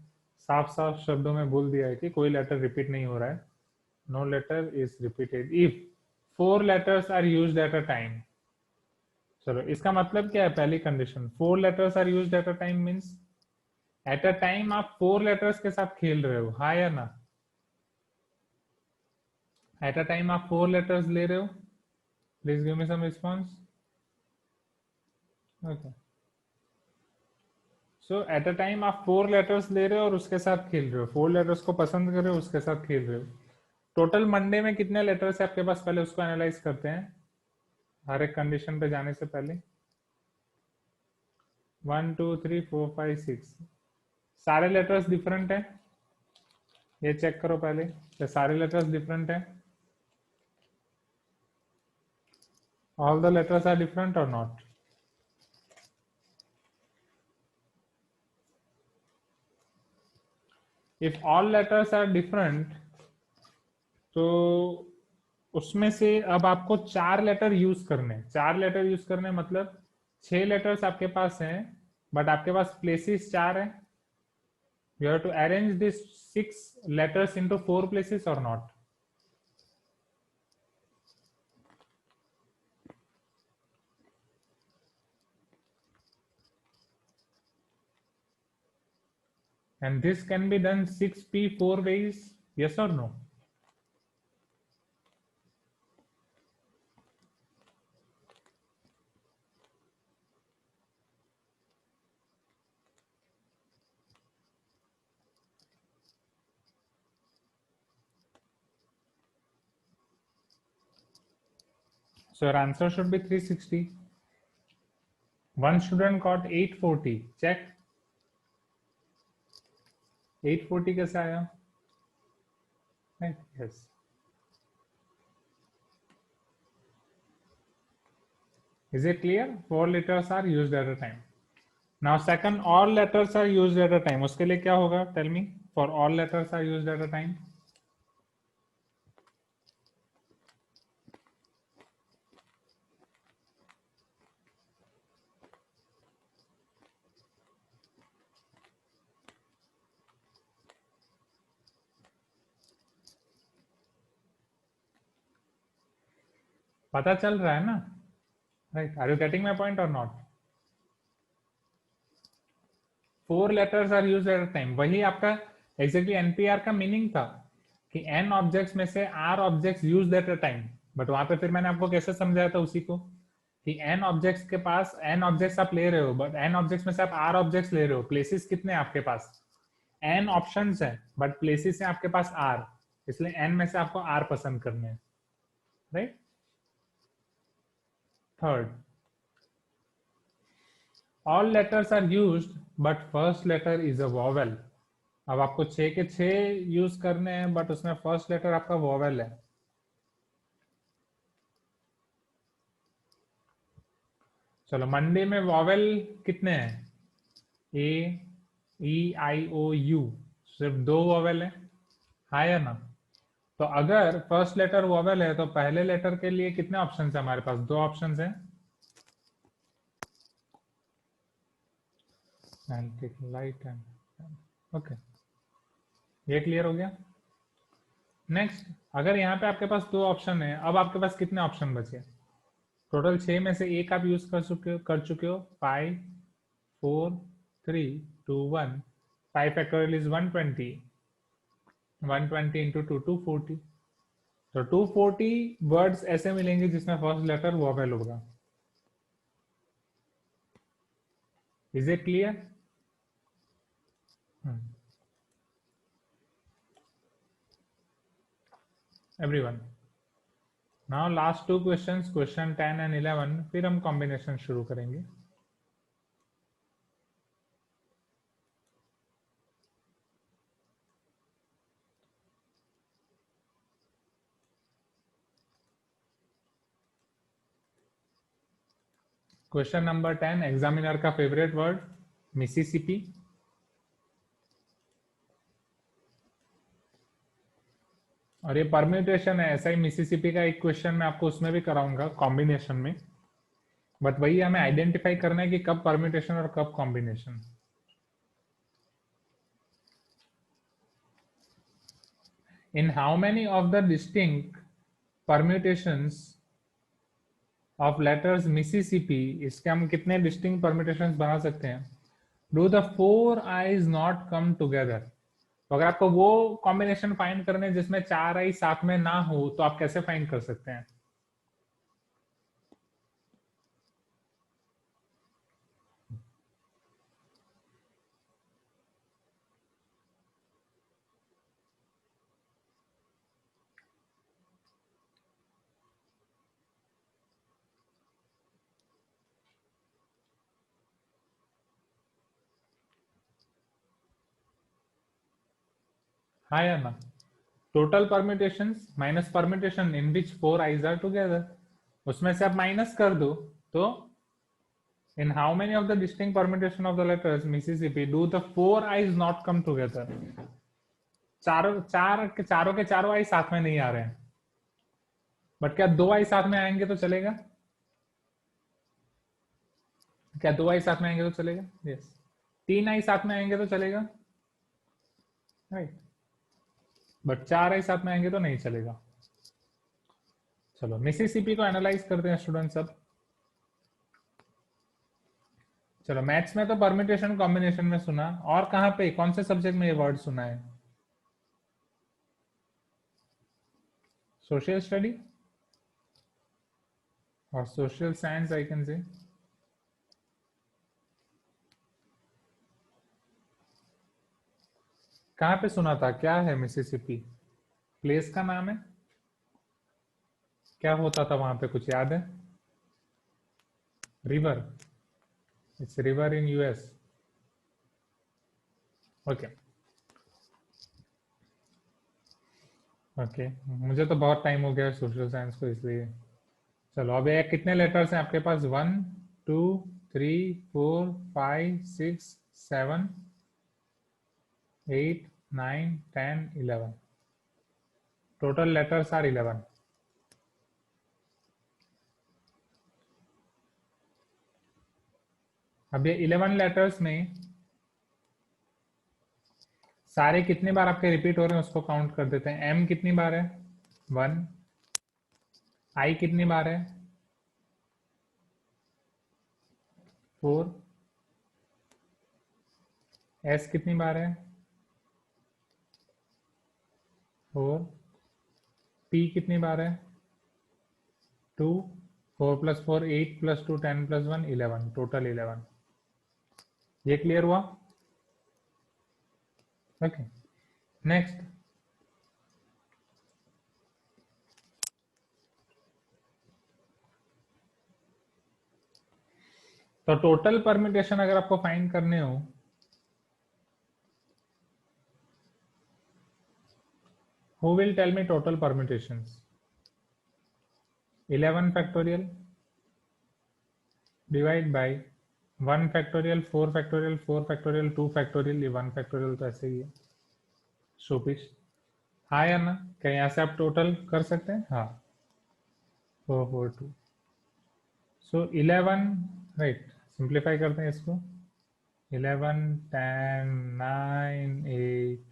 Speaker 1: साफ साफ शब्दों में बोल दिया है कि कोई लेटर रिपीट नहीं हो रहा है. No letter is repeated if 4 letters are used at a time. चलो, इसका मतलब क्या है? पहली condition, 4 letters are used at a time means at a time आप 4 letters के साथ खेल रहे हो. हाँ या ना? At a time आप 4 letters ले रहे हो? Please give me some response. Okay. So at a time आप 4 लेटर्स ले रहे हो और उसके साथ खेल रहे हो. 4 लेटर्स को पसंद कर रहे हो, उसके साथ खेल रहे हो. टोटल मंडे में कितने लेटर्स है आपके पास? पहले उसको एनालाइज करते हैं हर एक कंडीशन पे जाने से पहले. 1 2 3 4 5 6. सारे लेटर्स डिफरेंट है? ये चेक करो पहले, क्या सारे लेटर्स डिफरेंट है? All the letters are different और not? If all letters are different, तो उसमें से अब आपको 4 लेटर यूज करने. 4 लेटर यूज करने मतलब 6 लेटर्स आपके पास हैं, बट आपके पास प्लेसेस 4 है. You have to arrange this 6 letters into 4 places और not? And this can be done 6p 4 ways, yes or no? So your answer should be 360. One student got 840. Check. 840 कैसे आया? Yes, is it clear? 4 letters are used at a time. Now second, all letters are used at a time. उसके लिए क्या होगा? Tell me. For all letters are used at a time. पता चल रहा है ना? Right? Are you getting my point or not? 4 letters are used at a time. वही आपका exactly NPR का मीनिंग था कि n ऑब्जेक्ट्स में से r objects used at a time. But वहां पे फिर मैंने आपको कैसे समझाया था उसी को कि n ऑब्जेक्ट्स के पास n ऑब्जेक्ट्स आप ले रहे हो, बट n ऑब्जेक्ट्स में से आप r ऑब्जेक्ट्स ले रहे हो. प्लेसेस कितने हैं आपके पास? n ऑप्शंस हैं, बट प्लेसेस हैं आपके पास r. इसलिए n में से आपको r पसंद करने हैं. Right? Third, all letters are used but first letter is a vowel. अब आपको 6 के 6 यूज करने हैं, बट उसमें फर्स्ट लेटर आपका वोवेल है. चलो, मंडे में वोवेल कितने हैं? ए, ई, आई, ओ, यू. सिर्फ 2 वोवेल है. हाँ या ना? तो अगर फर्स्ट लेटर वोवेल है तो पहले लेटर के लिए कितने ऑप्शन है हमारे पास? 2 ऑप्शन है. लाइट एंड ओके, ये क्लियर हो गया. नेक्स्ट, अगर यहाँ पे आपके पास 2 ऑप्शन है, अब आपके पास कितने ऑप्शन बचे? टोटल 6 में से एक आप यूज कर चुके हो. 5, 4, 3, 2, 1. 5 फैक्टोरियल इज 120. 120 इंटू 2, 240. तो 240 वर्ड्स ऐसे मिलेंगे जिसमें फर्स्ट लेटर वोवेल होगा. Is it clear? Everyone. Now last 2 questions, question 10 and 11, फिर हम कॉम्बिनेशन शुरू करेंगे. क्वेश्चन नंबर 10, एग्जामिनर का फेवरेट वर्ड मिसिसिपी. और ये परम्यूटेशन है. ऐसा ही मिसिसिपी का एक क्वेश्चन मैं आपको उसमें भी कराऊंगा कॉम्बिनेशन में. बट वही हमें आइडेंटिफाई करना है कि कब परम्यूटेशन और कब combination. In how many of the distinct permutations of letters Mississippi, इसके हम कितने डिस्टिंक्ट परम्यूटेशंस बना सकते हैं? Do the 4 eyes not come together. तो अगर आपको वो कॉम्बिनेशन फाइंड करने जिसमें 4 आई साथ में ना हो, तो आप कैसे फाइंड कर सकते हैं? हाँ या ना? Total permutations minus permutation in which 4 I's are together. उसमें से आप माइनस कर दो. तो in how many of the distinct permutation of the letters Mississippi do the 4 i's not come together? चारों के चारों आई साथ में नहीं आ रहे हैं. बट क्या 2 आई साथ में आएंगे तो चलेगा? क्या 2 आई साथ में आएंगे तो चलेगा? यस. 3 आई साथ में आएंगे तो चलेगा. राइट. बट 4 आई साथ में आएंगे तो नहीं चलेगा. चलो, मिसिसिपी को एनालाइज करते हैं स्टूडेंट सब. चलो, मैथ्स में तो परम्यूटेशन कॉम्बिनेशन में सुना, और कहां पे कौन से सब्जेक्ट में ये वर्ड सुना है? सोशल स्टडी और social science, I can say. कहां पे सुना था? क्या है मिसिसिपी? प्लेस का नाम है? क्या होता था वहां पे, कुछ याद है? River. It's river in US. Okay. Okay, मुझे तो बहुत टाइम हो गया सोशल साइंस को, इसलिए चलो। अब ये कितने लेटर्स हैं आपके पास? 1 2 3 4 5 6 7 8 9 10 11। Total letters are 11। अब ये 11 लेटर्स में सारे कितने बार आपके रिपीट हो रहे हैं उसको काउंट कर देते हैं। एम कितनी बार है? 1। आई कितनी बार है? 4। एस कितनी बार है? 4। टी कितनी बार है? 2। 4 + 4 8 + 2 10 + 1 11, टोटल 11। ये क्लियर हुआ? Okay, next. तो टोटल परम्यूटेशन अगर आपको फाइंड करने हो, who will tell me total permutations? 11 factorial divide by 1 factorial 4 factorial 4 factorial 2 factorial, ये 1 factorial तो ऐसे ही है। शोपिश, हाँ या ना? क्या यहाँ से आप टोटल कर सकते हैं? हाँ, 4 4 2। सो 11, राइट, सिंप्लीफाई करते हैं इसको। 11 10 9 8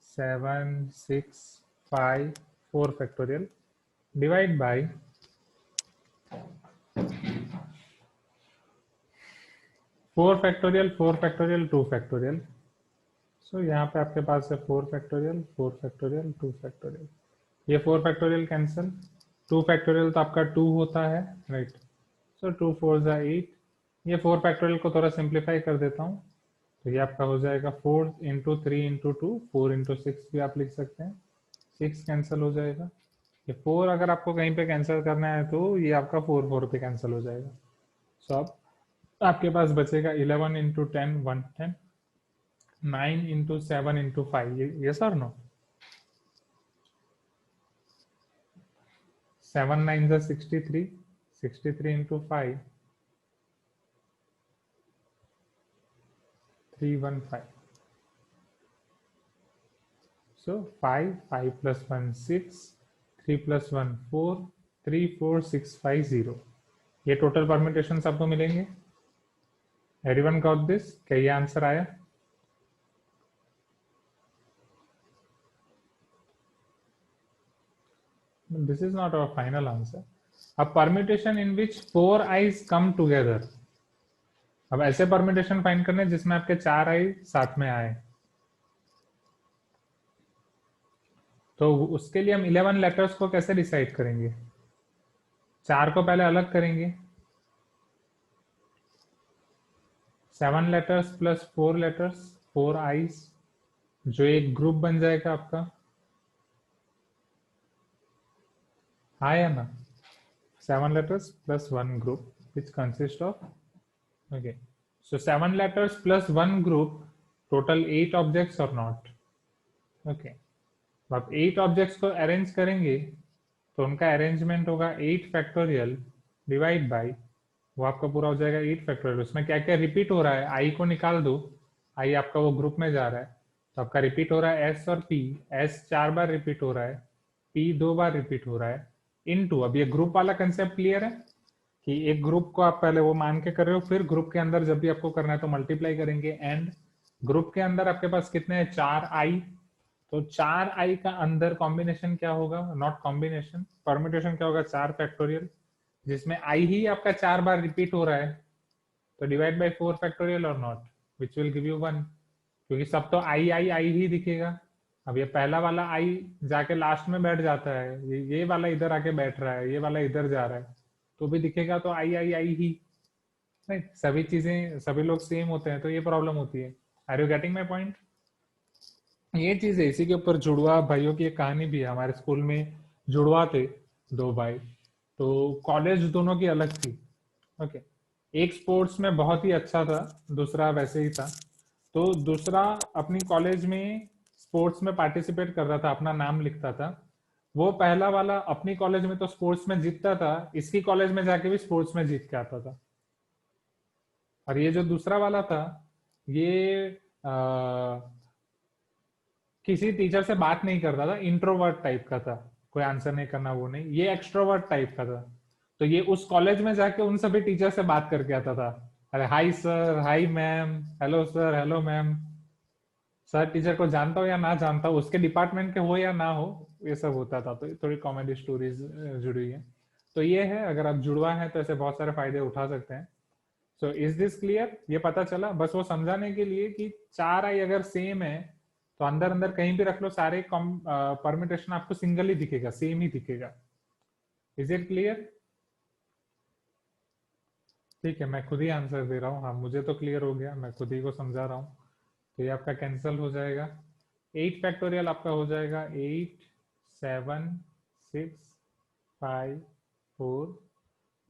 Speaker 1: 7 6 5 4 factorial divide by 4 factorial 4 factorial 2 factorial। सो यहाँ पे आपके पास है 4 factorial 4 factorial 2 factorial। ये 4 factorial कैंसिल, 2 factorial तो आपका 2 होता है, राइट। सो 2 4 जा 8। ये 4 factorial को थोड़ा सिंप्लीफाई कर देता हूँ, तो ये आपका हो जाएगा 4 × 3 × 2 4 × 6 भी आप लिख सकते हैं। 6 कैंसिल हो जाएगा। ये 4 अगर आपको कहीं पे कैंसिल करना है तो ये आपका 4 4 पे कैंसिल हो जाएगा। सो अब आपके पास बचेगा 11 × 10 110, 9 × 7 × 5, ये सर नो, 7 9 जा 63, 63 × 5 315। So 5 5 + 1 6 3 + 1 4 3 4 6 5 0। ये टोटल परम्यूटेशन आपको मिलेंगे। Everyone got this? क्या ये आंसर आया? This is not our final answer. A permutation in which 4 i's come together। अब ऐसे परम्यूटेशन फाइंड करने जिसमें आपके 4 आई साथ में आए, तो उसके लिए हम 11 लेटर्स को कैसे डिसाइड करेंगे? 4 को पहले अलग करेंगे, 7 लेटर्स + 4 लेटर्स 4 आईज, जो एक ग्रुप बन जाएगा आपका, हाँ या ना? 7 letters plus 1 group which consists of, okay, so 7 letters plus 1 group, total 8 objects or not? Okay, तो आप 8 objects को अरेंज करेंगे तो उनका अरेंजमेंट होगा 8 फैक्टोरियल डिवाइड बाई, वो आपका पूरा हो जाएगा 8 फैक्टोरियल। उसमें क्या क्या रिपीट हो रहा है? आई को निकाल दो, आई आपका वो ग्रुप में जा रहा है, तो आपका रिपीट हो रहा है एस और पी। एस 4 बार रिपीट हो रहा है, पी 2 बार रिपीट हो रहा है, इनटू, अब ये ग्रुप वाला कंसेप्ट क्लियर है कि एक ग्रुप को आप पहले वो मान के कर रहे हो, फिर ग्रुप के अंदर जब भी आपको करना है तो मल्टीप्लाई करेंगे। एंड ग्रुप के अंदर आपके पास कितने हैं? 4 आई, तो 4 आई का अंदर कॉम्बिनेशन क्या होगा? नॉट कॉम्बिनेशन, परम्यूटेशन क्या होगा? 4 फैक्टोरियल, जिसमें आई ही आपका 4 बार रिपीट हो रहा है, तो डिवाइड बाय 4 फैक्टोरियल और not, which will give you 1, क्योंकि सब तो आई आई आई ही दिखेगा। अब ये पहला वाला आई जाके लास्ट में बैठ जाता है, ये वाला इधर आके बैठ रहा है, ये वाला इधर जा रहा है, तो भी दिखेगा तो आई आई आई ही, राइट। सभी चीजें, सभी लोग सेम होते हैं तो ये प्रॉब्लम होती है। Are you getting my point? ये चीज है, इसी के ऊपर जुड़वा भाइयों की एक कहानी भी है। हमारे स्कूल में जुड़वा थे 2 भाई, तो कॉलेज दोनों की अलग थी। ओके, एक स्पोर्ट्स में बहुत ही अच्छा था, दूसरा वैसे ही था। तो दूसरा अपनी कॉलेज में स्पोर्ट्स में पार्टिसिपेट कर रहा था, अपना नाम लिखता था, वो पहला वाला अपनी कॉलेज में तो स्पोर्ट्स में जीतता था, इसकी कॉलेज में जाके भी स्पोर्ट्स में जीत के आता था। और ये जो दूसरा वाला था, ये किसी टीचर से बात नहीं करता था, इंट्रोवर्ट टाइप का था, कोई आंसर नहीं करना वो नहीं, ये एक्सट्रोवर्ट टाइप का था। तो ये उस कॉलेज में जाके उन सभी टीचर से बात करके आता था। अरे hi sir, hi ma'am, hello sir, hello ma'am. Sir teacher को जानता हो या ना जानता हो, उसके डिपार्टमेंट के हो या ना हो, ये सब होता था। तो ये थोड़ी कॉमेडी स्टोरीज जुड़ी है। तो ये है, अगर आप जुड़वा है तो ऐसे बहुत सारे फायदे उठा सकते हैं। So is this clear? ये पता चला, बस वो समझाने के लिए कि चार आई अगर सेम है तो अंदर अंदर कहीं भी रख लो, सारे परमिटेशन आपको सिंगल ही दिखेगा, सेम ही दिखेगा। Is it clear? ठीक है, मैं खुद ही आंसर दे रहा हूँ। हाँ, मुझे तो क्लियर हो गया, मैं खुद ही को समझा रहा हूँ। तो ये आपका कैंसिल हो जाएगा। 8 फैक्टोरियल आपका हो जाएगा 8 7 6 5 4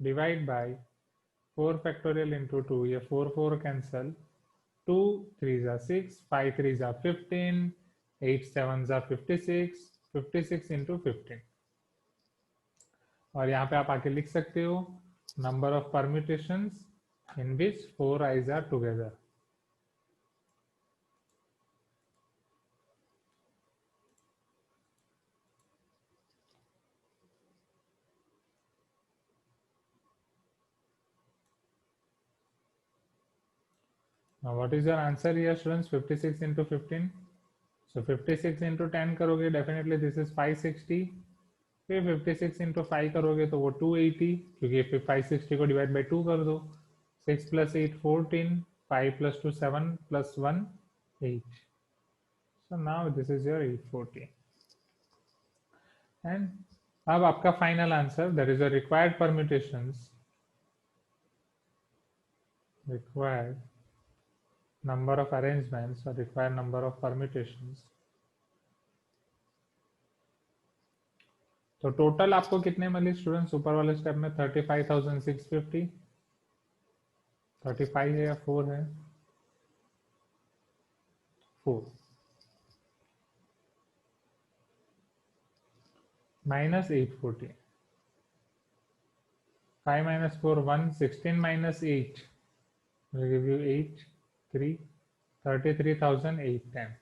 Speaker 1: डिवाइड बाय 4 फैक्टोरियल इंटू 2, ये 4 4 कैंसल, 2 3 जा 6, 5 3 जा 15, 8 7 जा 56, 56 इंटू 15। और यहाँ पे आप आके लिख सकते हो number of permutations in which 4 i's are together. Now what is your answer here students? 56 into 15. So 56 into 10 करोगे, definitely this is 560. फिर 56 into 5 करोगे तो वो 280, क्योंकि 560 को डिवाइड बाई 2 कर दो। 6 plus 8 14, 5 plus 2 7 plus 1 8. So now this is your 840. And अब आपका final answer, there is a required permutations, required number of arrangements or required number of permutations. तो टोटल आपको कितने मिले स्टूडेंट्स ऊपर वाले स्टेप में? 35,650। 35 है या 4 है? 4 minus 840, 5 minus 4 1, 16 minus 8 will give you 8 3, 33,810.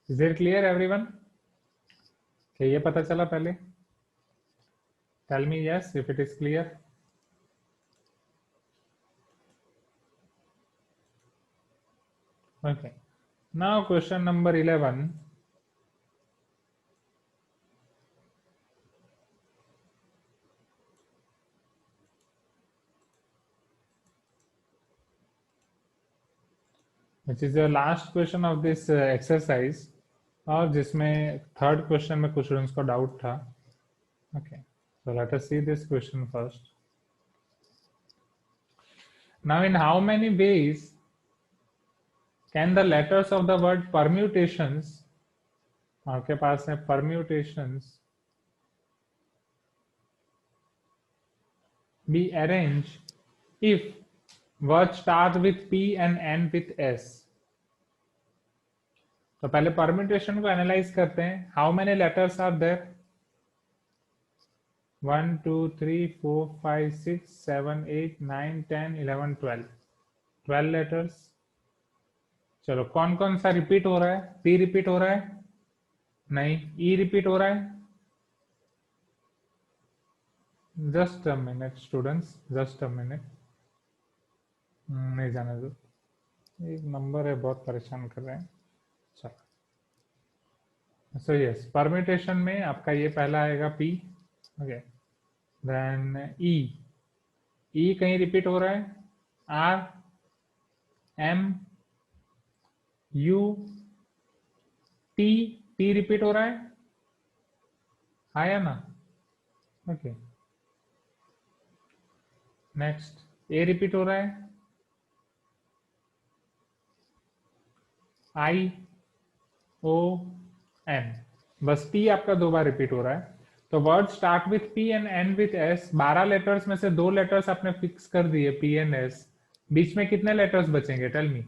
Speaker 1: Is it clear everyone? क्या ये पता चला पहले? Tell me yes if it is clear. Okay. Now question number 11. Which is your last question of this exercise, और जिसमें थर्ड क्वेश्चन में कुछ students को डाउट था. Okay, so let us see this question first. Now in how many ways can the letters of the word permutations, आपके पास है permutations, be arranged if word start with P and end with S? तो पहले permutation को analyse करते हैं. How many letters are there? 1 2 3 4 5 6 7 8 9 10 11 12 letters. चलो, कौन कौन सा रिपीट हो रहा है? पी रिपीट हो रहा है? नहीं. ई रिपीट हो रहा है? Just a minute students, just a minute. नहीं जाने दो, एक नंबर है बहुत परेशान कर रहे हैं. चलो, सो यस, परम्यूटेशन में आपका ये पहला आएगा P. Okay, then E. E कहीं रिपीट हो रहा है? R, M, U, T. T repeat हो रहा है? आया ना? ओके. नेक्स्ट, ए रिपीट हो रहा है? I O N, बस P आपका 2 बार रिपीट हो रहा है। तो word start with P and and with S, 12 letters में से 2 लेटर्स आपने फिक्स कर दिए P एंड S, बीच में कितने लेटर्स बचेंगे? Tell me.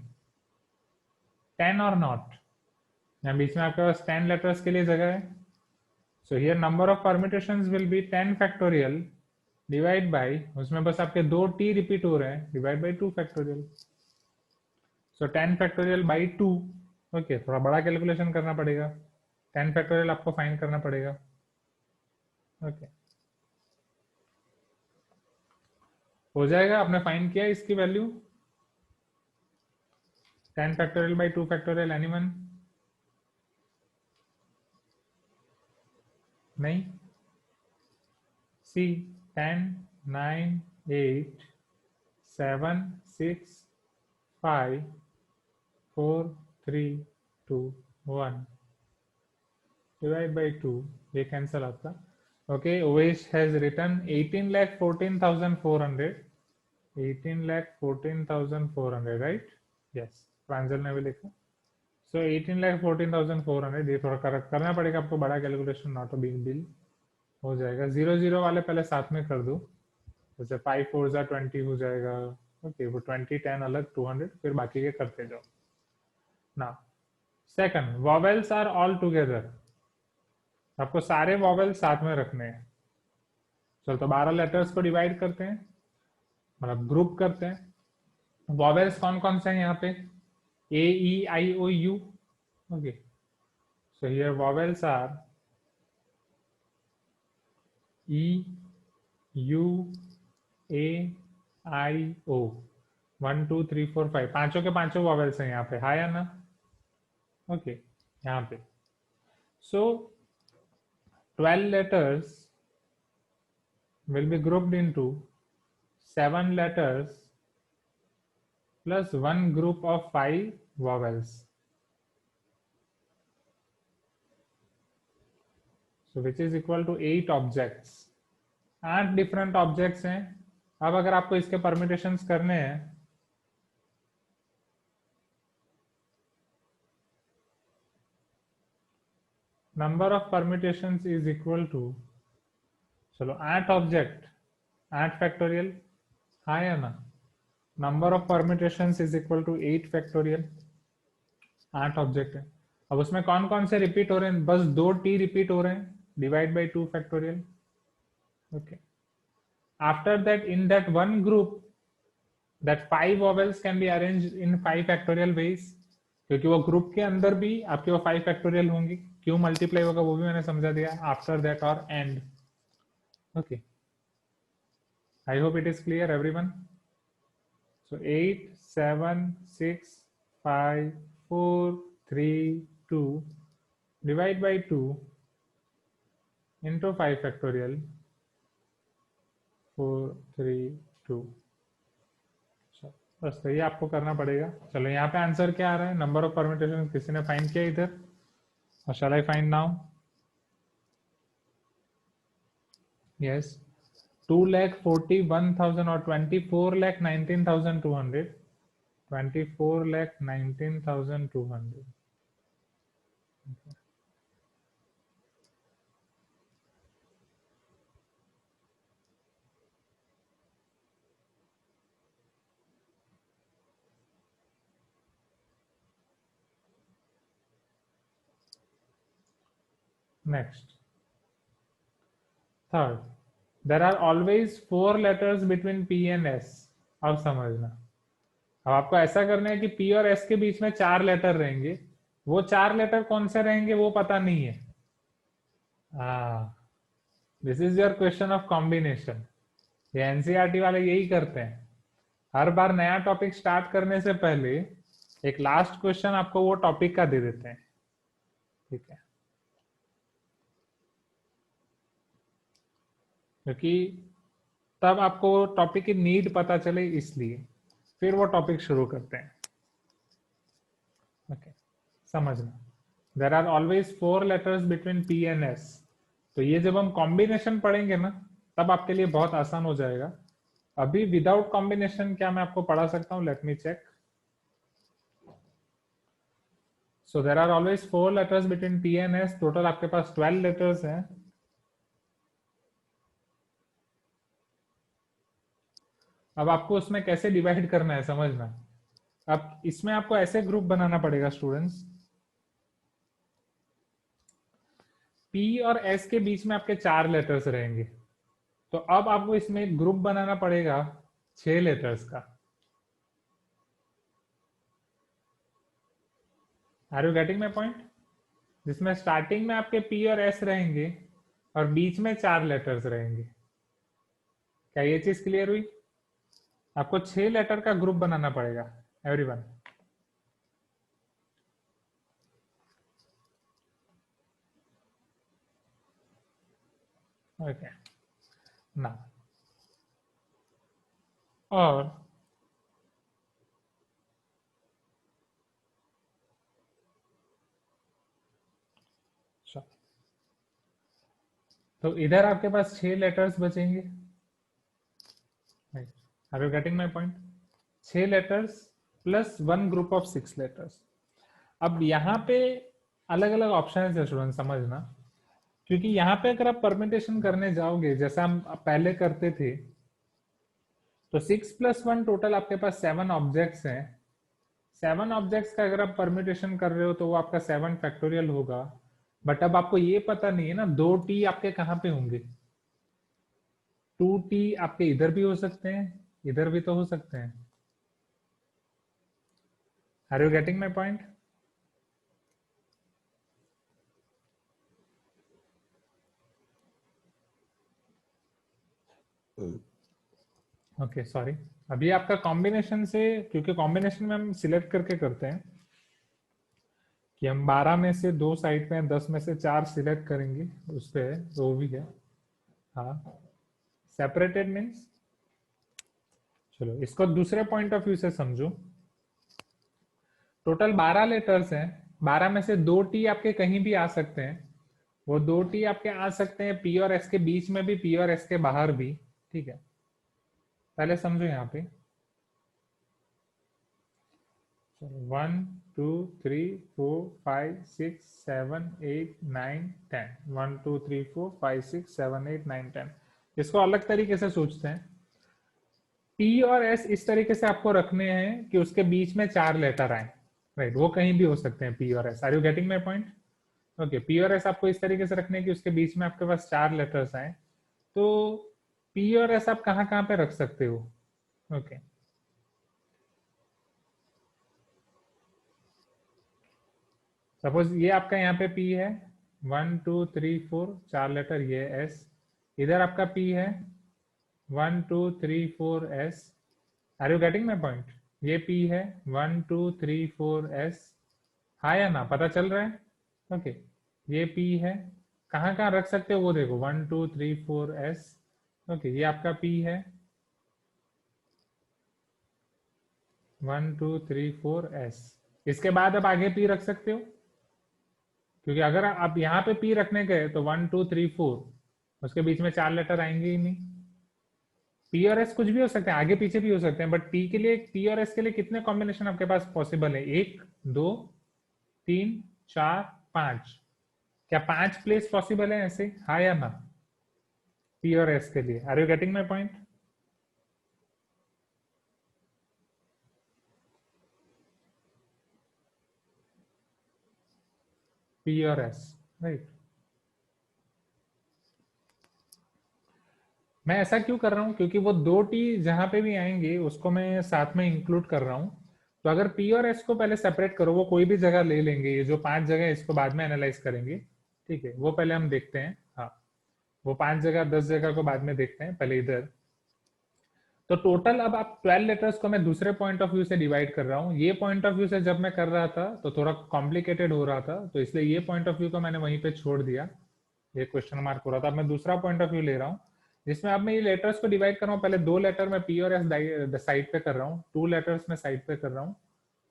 Speaker 1: 10 और नॉट? यहाँ बीच में आपके पास 10 लेटर्स के लिए जगह है। So here number of permutations will be 10 factorial divide bye, उसमें बस आपके 2 T रिपीट हो रहे हैं, divide by 2 factorial. So 10 factorial by 2। Okay, थोड़ा बड़ा कैलकुलेशन करना पड़ेगा, 10 फैक्टोरियल आपको फाइंड करना पड़ेगा। ओके, हो जाएगा? आपने फाइंड किया इसकी value 10 factorial by 2 factorial? Anyone? नहीं? सी 10 9 8 7 6 5 4 3 2 1 डिवाइड बाई 2, ये कैंसल आपका। Okay, Owesh has written 18,14,400, 18,14,400, right? Yes, Pranjal ने भी लिखा। सो 18,14,400, ये थोड़ा करना पड़ेगा आपको बड़ा calculation, not a big deal, हो जाएगा। 0 वाले पहले साथ में कर दो, जैसे 5 4 जा 20 हो जाएगा। ओके, वो 20 10 अलग 200, फिर बाकी के करते जाओ ना। Second, vowels are all together, आपको सारे वॉवेल साथ में रखने हैं। चलो तो 12 लेटर्स को डिवाइड करते हैं, मतलब ग्रुप करते हैं। वॉवेल्स कौन कौन से हैं यहाँ पे? A E I O U. Okay, so here vowels are E U A I O, 1 2 3 4 5, पांचों के पांचों वॉवेल्स हैं यहाँ पे, हाँ या ना? ओके, यहाँ पे सो 12 letters will be grouped into 7 letters plus 1 group of 5 vowels. So which is equal to 8 objects. 8 different objects हैं। अब अगर आपको इसके permutations करने हैं, number of permutations is equal to, चलो 8 ऑब्जेक्ट 8 फैक्टोरियल, हाँ या ना? Number of permutations is equal to 8 factorial, 8 object है। अब उसमें कौन कौन से रिपीट हो रहे हैं? बस 2 T रिपीट हो रहे हैं, divide by 2 factorial. Okay, after that in that one group that 5 vowels can be arranged in 5 factorial veg, क्योंकि वो ग्रुप के अंदर भी आपके वो 5 फैक्टोरियल होंगे। क्यों मल्टीप्लाई होगा वो भी मैंने समझा दिया, आफ्टर दैट और and. Okay, I hope it is clear everyone. So 8 7 6 5 4 3 2 divide by 2 into 5 factorial 4 3 2। बस तो ये आपको करना पड़ेगा। चलो यहाँ पे आंसर क्या आ रहा है? नंबर ऑफ परम्यूटेशन किसी ने फाइंड किया इधर? और shall I find now? Yes, 2,41,000 और 24,19,200, 24,19,200। Next, third, there are always 4 letters between P and S। अब समझना, अब आपको ऐसा करना है कि P और S के बीच में 4 लेटर रहेंगे, वो 4 लेटर कौन से रहेंगे वो पता नहीं है। This is your question of combination. ये एनसीईआरटी वाले यही करते हैं, हर बार नया टॉपिक स्टार्ट करने से पहले एक लास्ट क्वेश्चन आपको वो टॉपिक का दे देते हैं, ठीक है? क्योंकि तब आपको टॉपिक की नीड पता चले, इसलिए फिर वो टॉपिक शुरू करते हैं। ओके, समझना, there are always 4 letters between P and S। तो ये जब हम कॉम्बिनेशन पढ़ेंगे ना, तब आपके लिए बहुत आसान हो जाएगा। अभी विदाउट कॉम्बिनेशन क्या मैं आपको पढ़ा सकता हूँ? Let me check. So there are always 4 letters between T and S, total आपके पास 12 लेटर्स हैं। अब आपको उसमें कैसे डिवाइड करना है समझना। अब इसमें आपको ऐसे ग्रुप बनाना पड़ेगा स्टूडेंट्स, पी और एस के बीच में आपके 4 लेटर्स रहेंगे। तो अब आपको इसमें एक ग्रुप बनाना पड़ेगा 6 लेटर्स का। Are you getting my point? जिसमें स्टार्टिंग में आपके पी और एस रहेंगे और बीच में 4 लेटर्स रहेंगे। क्या ये चीज क्लियर हुई? आपको 6 लेटर का ग्रुप बनाना पड़ेगा एवरीवन। ओके ना, और तो इधर आपके पास 6 लेटर्स बचेंगे। Are you getting my point? 6 letters plus 1 group of 6 letters. अब यहाँ पे अलग अलग ऑप्शन है स्टूडेंट समझना, क्योंकि यहाँ पे अगर आप परमिटेशन करने जाओगे जैसा हम पहले करते थे, तो 6 + 1 टोटल आपके पास 7 ऑब्जेक्ट्स हैं। 7 ऑब्जेक्ट्स का अगर आप परम्यूटेशन कर रहे हो तो वो आपका 7 फैक्टोरियल होगा। बट अब आपको ये पता नहीं है ना 2 टी आपके कहाँ पे होंगे। 2 टी आपके इधर भी हो सकते हैं, इधर भी तो हो सकते हैं। Are you getting my point? Okay sorry, अभी आपका कॉम्बिनेशन से, क्योंकि कॉम्बिनेशन में हम सिलेक्ट करके करते हैं कि हम 12 में से 2 साइड पे हैं, 10 में से 4 सिलेक्ट करेंगे, उस पे है वो भी है। हाँ, सेपरेटेड मीन्स, चलो इसको दूसरे पॉइंट ऑफ व्यू से समझो। टोटल 12 लेटर्स हैं, 12 में से 2 टी आपके कहीं भी आ सकते हैं। वो 2 टी आपके आ सकते हैं पी और एस के बीच में भी, पी और एस के बाहर भी। ठीक है, पहले समझो यहाँ पे। 1 2 3 4 5 6 7 8 9 10, 1 2 3 4 5 6 7 8 9 10। इसको अलग तरीके से सोचते हैं। पी और एस इस तरीके से आपको रखने हैं कि उसके बीच में 4 लेटर आए। राइट, वो कहीं भी हो सकते हैं पी और S. Are you getting my point? Okay, P और एस आपको इस तरीके से रखने हैं कि उसके बीच में आपके पास 4 लेटर्स आए। तो पी और एस आप कहाँ कहाँ पे रख सकते हो? ओके, सपोज ये आपका यहाँ पे पी है, 1 2 3 4 4 लेटर, ये एस। इधर आपका पी है 1 2 3 4 S. Are you getting my point? ये पी है 1 2 3 4 एस। हाँ या ना, पता चल रहा है? ओके, ये पी है, कहाँ कहाँ रख सकते हो वो देखो, 1 2 3 4 एस। ओके, ये आपका पी है 1 2 3 4 एस। इसके बाद अब आगे पी रख सकते हो, क्योंकि अगर आप यहाँ पे पी रखने गए तो 1 2 3 4, उसके बीच में 4 लेटर आएंगे ही नहीं। पी और एस कुछ भी हो सकते हैं, आगे पीछे भी हो सकते हैं, बट पी के लिए, पी और एस के लिए कितने कॉम्बिनेशन आपके पास पॉसिबल है? 1 2 3 4 5। क्या 5 प्लेस पॉसिबल है ऐसे, हाँ या ना, पी और एस के लिए? Are you getting my point? P और एस, राइट। मैं ऐसा क्यों कर रहा हूँ, क्योंकि वो 2 टी जहां पे भी आएंगे उसको मैं साथ में इंक्लूड कर रहा हूँ। तो अगर पी और एस को पहले सेपरेट करो, वो कोई भी जगह ले लेंगे, ये जो 5 जगह है इसको बाद में एनालाइज करेंगे। ठीक है, वो पहले हम देखते हैं। हाँ, वो 5 जगह 10 जगह को बाद में देखते हैं, पहले इधर। तो टोटल अब आप 12 लेटर्स को मैं दूसरे पॉइंट ऑफ व्यू से डिवाइड कर रहा हूँ। ये पॉइंट ऑफ व्यू से जब मैं कर रहा था तो थोड़ा कॉम्प्लिकेटेड हो रहा था, तो इसलिए ये पॉइंट ऑफ व्यू को मैंने वहीं पे छोड़ दिया, ये क्वेश्चन मार्क हो रहा था। अब मैं दूसरा पॉइंट ऑफ व्यू ले रहा हूँ, जिसमें अब मैं ये लेटर्स को डिवाइड कर रहा हूँ। पहले 2 लेटर में पी और एस साइड पे कर रहा हूँ, 2 लेटर्स में साइड पे कर रहा हूँ,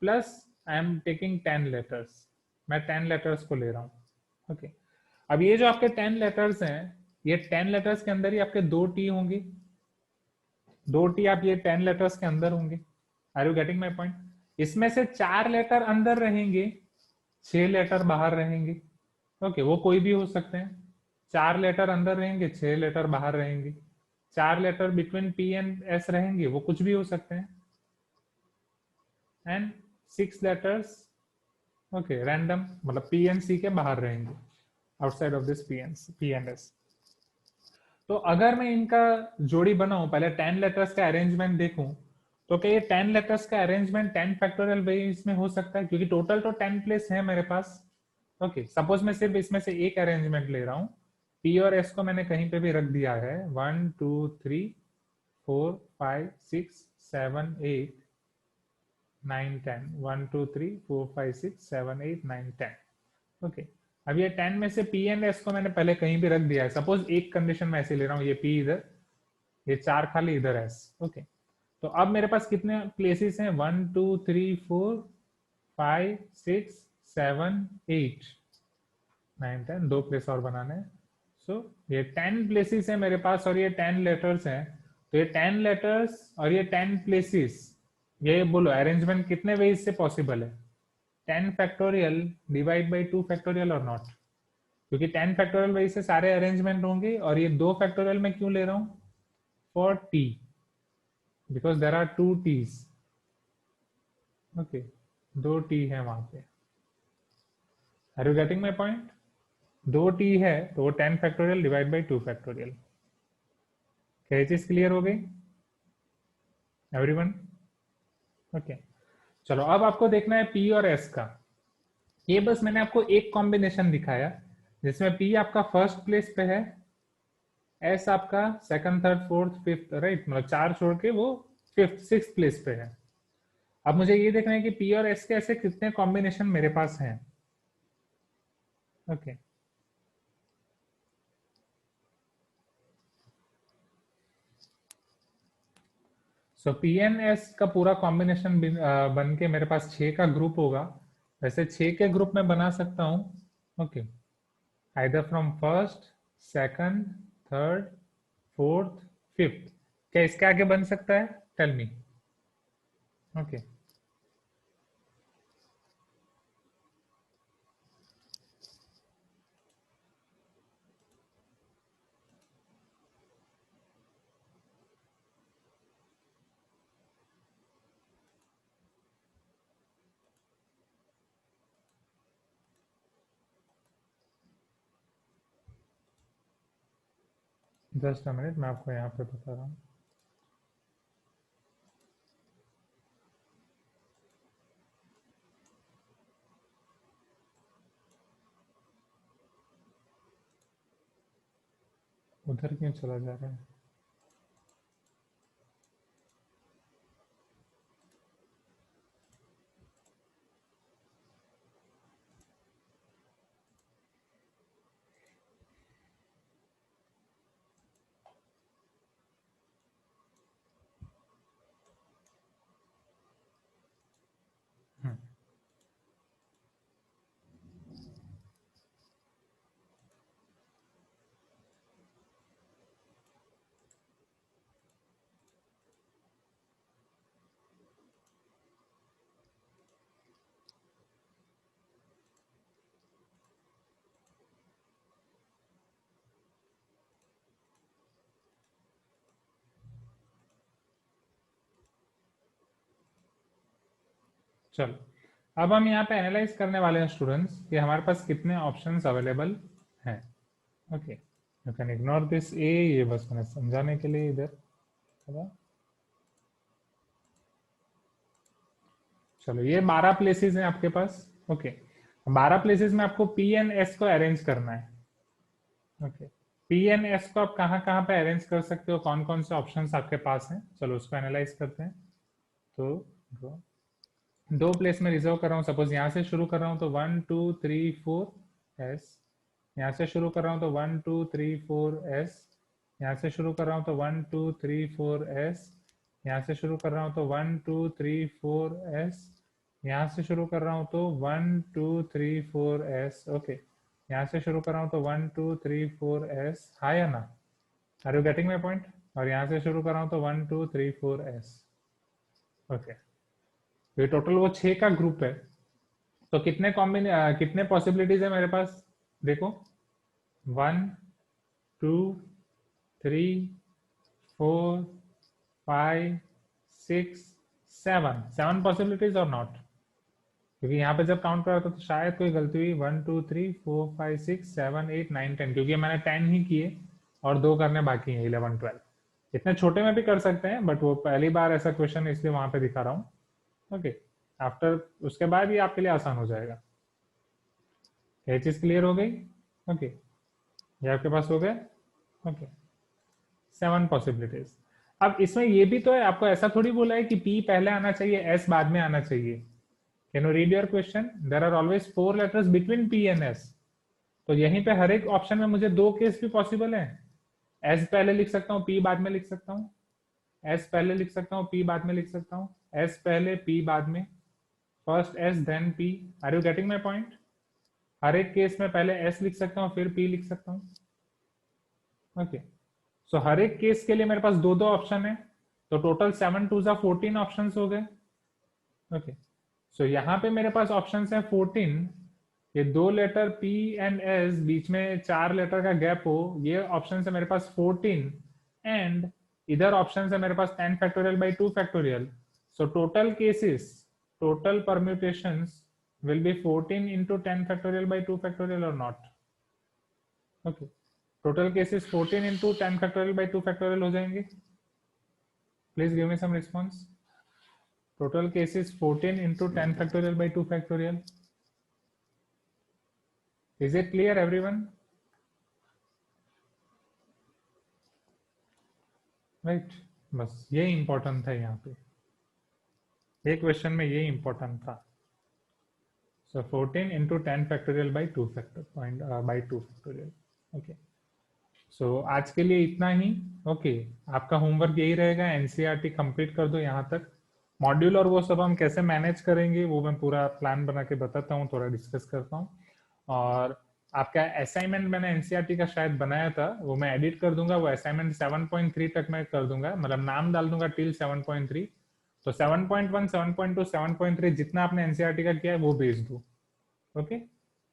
Speaker 1: plus I am taking 10 letters. मैं 10 लेटर्स को ले रहा हूँ। ओके, अब ये जो आपके 10 लेटर्स हैं, ये 10 लेटर्स के अंदर ही आपके 2 टी होंगी। 2 टी आप ये 10 लेटर्स के अंदर होंगे। Are you getting my point? इसमें से 4 लेटर अंदर रहेंगे, 6 लेटर बाहर रहेंगे। ओके, वो कोई भी हो सकते हैं। 4 लेटर अंदर रहेंगे, 6 लेटर बाहर रहेंगे। 4 letter between P and S रहेंगे, वो कुछ भी हो सकते हैं। एंड 6 लेटर्स ओके रैंडम, मतलब पी एंड सी के बाहर रहेंगे, outside of this P and S. तो अगर मैं इनका जोड़ी बनाऊं, पहले 10 लेटर्स का अरेंजमेंट देखूं, तो क्या ये 10 लेटर्स का अरेंजमेंट 10 फैक्टोरियल वेज में हो सकता है? क्योंकि टोटल तो 10 प्लेस है मेरे पास। ओके, सपोज मैं सिर्फ इसमें से एक अरेंजमेंट ले रहा हूँ। पी और एस को मैंने कहीं पे भी रख दिया है, 1 2 3 4 5 6 7 8 9 10, 1 2 3 4 5 6 7 8 9 10। ओके, अब ये 10 में से पी एंड एस को मैंने पहले कहीं भी रख दिया है। सपोज एक कंडीशन में ऐसे ले रहा हूँ, ये पी इधर, ये 4 खाली इधर एस। ओके, तो अब मेरे पास कितने प्लेसेस हैं? 1 2 3 4 5 6 7 8 9 10, 2 प्लेस और बनाने हैं। सो ये 10 प्लेसेस है मेरे पास और ये 10 लेटर्स हैं। तो ये 10 लेटर्स और ये 10 प्लेसेस, ये बोलो अरेंजमेंट कितने वेज से पॉसिबल है? 10 फैक्टोरियल डिवाइड बाई 2 फैक्टोरियल और नॉट? क्योंकि 10 फैक्टोरियल वेज से सारे अरेंजमेंट होंगे, और ये 2 फैक्टोरियल में क्यों ले रहा हूँ? For T, because there are 2 Ts. Okay, 2 T है वहां पे। Are you getting my point? 2 T है तो वो 10 फैक्टोरियल डिवाइड बाई 2 फैक्टोरियल। क्या ये चीज क्लियर हो गई एवरीवन? ओके, चलो अब आपको देखना है पी और एस का। ये बस मैंने आपको एक कॉम्बिनेशन दिखाया जिसमें पी आपका फर्स्ट प्लेस पे है, एस आपका second third fourth fifth, right, मतलब 4 छोड़ के वो फिफ्थ सिक्स प्लेस पे है। अब मुझे ये देखना है कि पी और एस के ऐसे कितने कॉम्बिनेशन मेरे पास हैं। ओके, सो पी एन एस का पूरा कॉम्बिनेशन बन के मेरे पास 6 का ग्रुप होगा। वैसे 6 के ग्रुप में बना सकता हूँ। Okay, either from first, second, third, fourth, fifth. क्या इसके आगे बन सकता है? Tell me. Okay, just a minute, मैं आपको यहाँ पे बता रहा हूँ। उधर क्यों चला जा रहा है? हम्म, चलो अब हम यहाँ पे एनालाइज करने वाले हैं स्टूडेंट्स कि हमारे पास कितने ऑप्शंस अवेलेबल हैं। Okay, you can ignore this A, ये बस मैंने समझाने के लिए इधर था। चलो ये 12 प्लेसेस हैं आपके पास। ओके, 12 प्लेसेस में आपको पी एन एस को अरेंज करना है। ओके, पी एन एस को आप कहाँ कहाँ पे अरेंज कर सकते हो, कौन कौन से ऑप्शंस आपके पास हैं, चलो उसको एनालाइज करते हैं। तो दो प्लेस में रिजर्व कर रहा हूँ। सपोज यहाँ से शुरू कर रहा हूँ तो 1 2 3 4 एस। यहाँ से शुरू कर रहा हूँ तो 1 2 3 4 एस। यहाँ से शुरू कर रहा हूँ तो 1 2 3 4 एस। यहाँ से शुरू कर रहा हूँ तो 1 2 3 4 एस। यहाँ से शुरू कर रहा हूँ तो 1 2 3 4 एस। ओके, यहाँ से शुरू कर रहा हूँ तो 1 2 3 4 एस। हाँ या ना? Are you getting my point? और यहाँ से शुरू कर रहा हूँ तो 1 2 3 4 एस। ओके, ये टोटल वो 6 का ग्रुप है। तो कितने पॉसिबिलिटीज है मेरे पास, देखो 1 2 3 4 5 6 7 पॉसिबिलिटीज और नॉट, क्योंकि यहाँ पे जब काउंट करा था तो शायद कोई गलती हुई, 1 2 3 4 5 6 7 8 9 10, क्योंकि मैंने 10 ही किए और 2 करने बाकी हैं, 11 12। इतने छोटे में भी कर सकते हैं, बट वो पहली बार ऐसा क्वेश्चन इसलिए वहां पे दिखा रहा हूँ। ओके, आफ्टर उसके बाद ये आपके लिए आसान हो जाएगा। ये चीज क्लियर हो गई? ओके, ये आपके पास हो गया। Okay, 7 possibilities. अब इसमें ये भी तो है, आपको ऐसा थोड़ी बोला है कि पी पहले आना चाहिए, एस बाद में आना चाहिए। Can you read your question? There are always 4 letters between P and S. तो यहीं पे हर एक ऑप्शन में मुझे 2 केस भी पॉसिबल है। एस पहले लिख सकता हूँ, पी बाद में लिख सकता हूँ, एस पहले लिख सकता हूँ, पी बाद में लिख सकता हूँ, एस पहले पी बाद में, first S then P. Are you getting my point? हर एक केस में पहले एस लिख सकता हूँ फिर पी लिख सकता हूँ। ओके, सो हर एक केस के लिए मेरे पास 2 ऑप्शन है, तो टोटल 7 2 14 ऑप्शन हो गए। ओके, सो यहाँ पे मेरे पास ऑप्शन है 14। ये 2 लेटर P एंड S, बीच में 4 लेटर का गैप हो, ये ऑप्शन है मेरे पास 14। एंड इधर ऑप्शन है मेरे पास 10 factorial by 2 factorial. So total cases, total permutations will be 14 into 10 factorial by 2 factorial or not? Okay, total cases 14 into 10 factorial by 2 factorial हो जाएंगे। Please give me some response. Total cases 14 into 10 factorial by 2 factorial. Is it clear everyone? Right, बस ये important था यहाँ पे, ये question में ये इंपॉर्टेंट था। So 14 into 10 factorial by 2 factorial. Okay. सो आज के लिए इतना ही। ओके, आपका होमवर्क यही रहेगा, एनसीईआरटी कंप्लीट कर दो यहाँ तक। मॉड्यूल और वो सब हम कैसे मैनेज करेंगे वो मैं पूरा प्लान बना के बताता हूँ, थोड़ा डिस्कस करता हूँ। और आपका असाइनमेंट मैंने एनसीईआरटी का शायद बनाया था, वो मैं एडिट कर दूंगा, वो असाइनमेंट 7.3 तक मैं कर दूंगा, मतलब नाम डाल दूंगा टिल 7.3। तो 7.1 7.2 7.3 जितना आपने एनसीईआरटी का किया है वो भेज दो। ओके,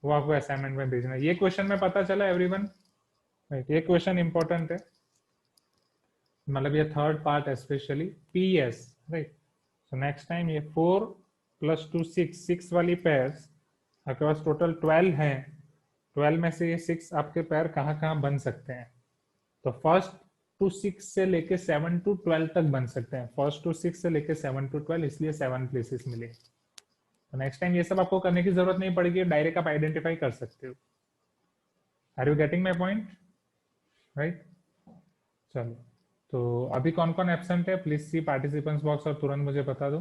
Speaker 1: वो आपको असाइनमेंट में भेजना है। ये क्वेश्चन में पता चला एवरीवन? राइट, ये क्वेश्चन इंपॉर्टेंट है, मतलब ये third part specially PS. Right, so next time ये 4 + 2 6 वाली पेयर्स आपके पास टोटल 12 है। 12 में से ये 6 आपके पेयर कहाँ कहाँ बन सकते हैं? तो फर्स्ट टू 6 से लेके 7 to 12 तक बन सकते हैं। फर्स्ट टू 6 से लेके 7 to 12, इसलिए 7 प्लेसेस मिले। तो नेक्स्ट टाइम ये सब आपको करने की जरूरत नहीं पड़ेगी, डायरेक्ट आप आइडेंटिफाई कर सकते हो। Are you getting my point? Right, चलो, तो अभी कौन कौन एब्सेंट है प्लीज सी पार्टिसिपेंट्स बॉक्स और तुरंत मुझे बता दो।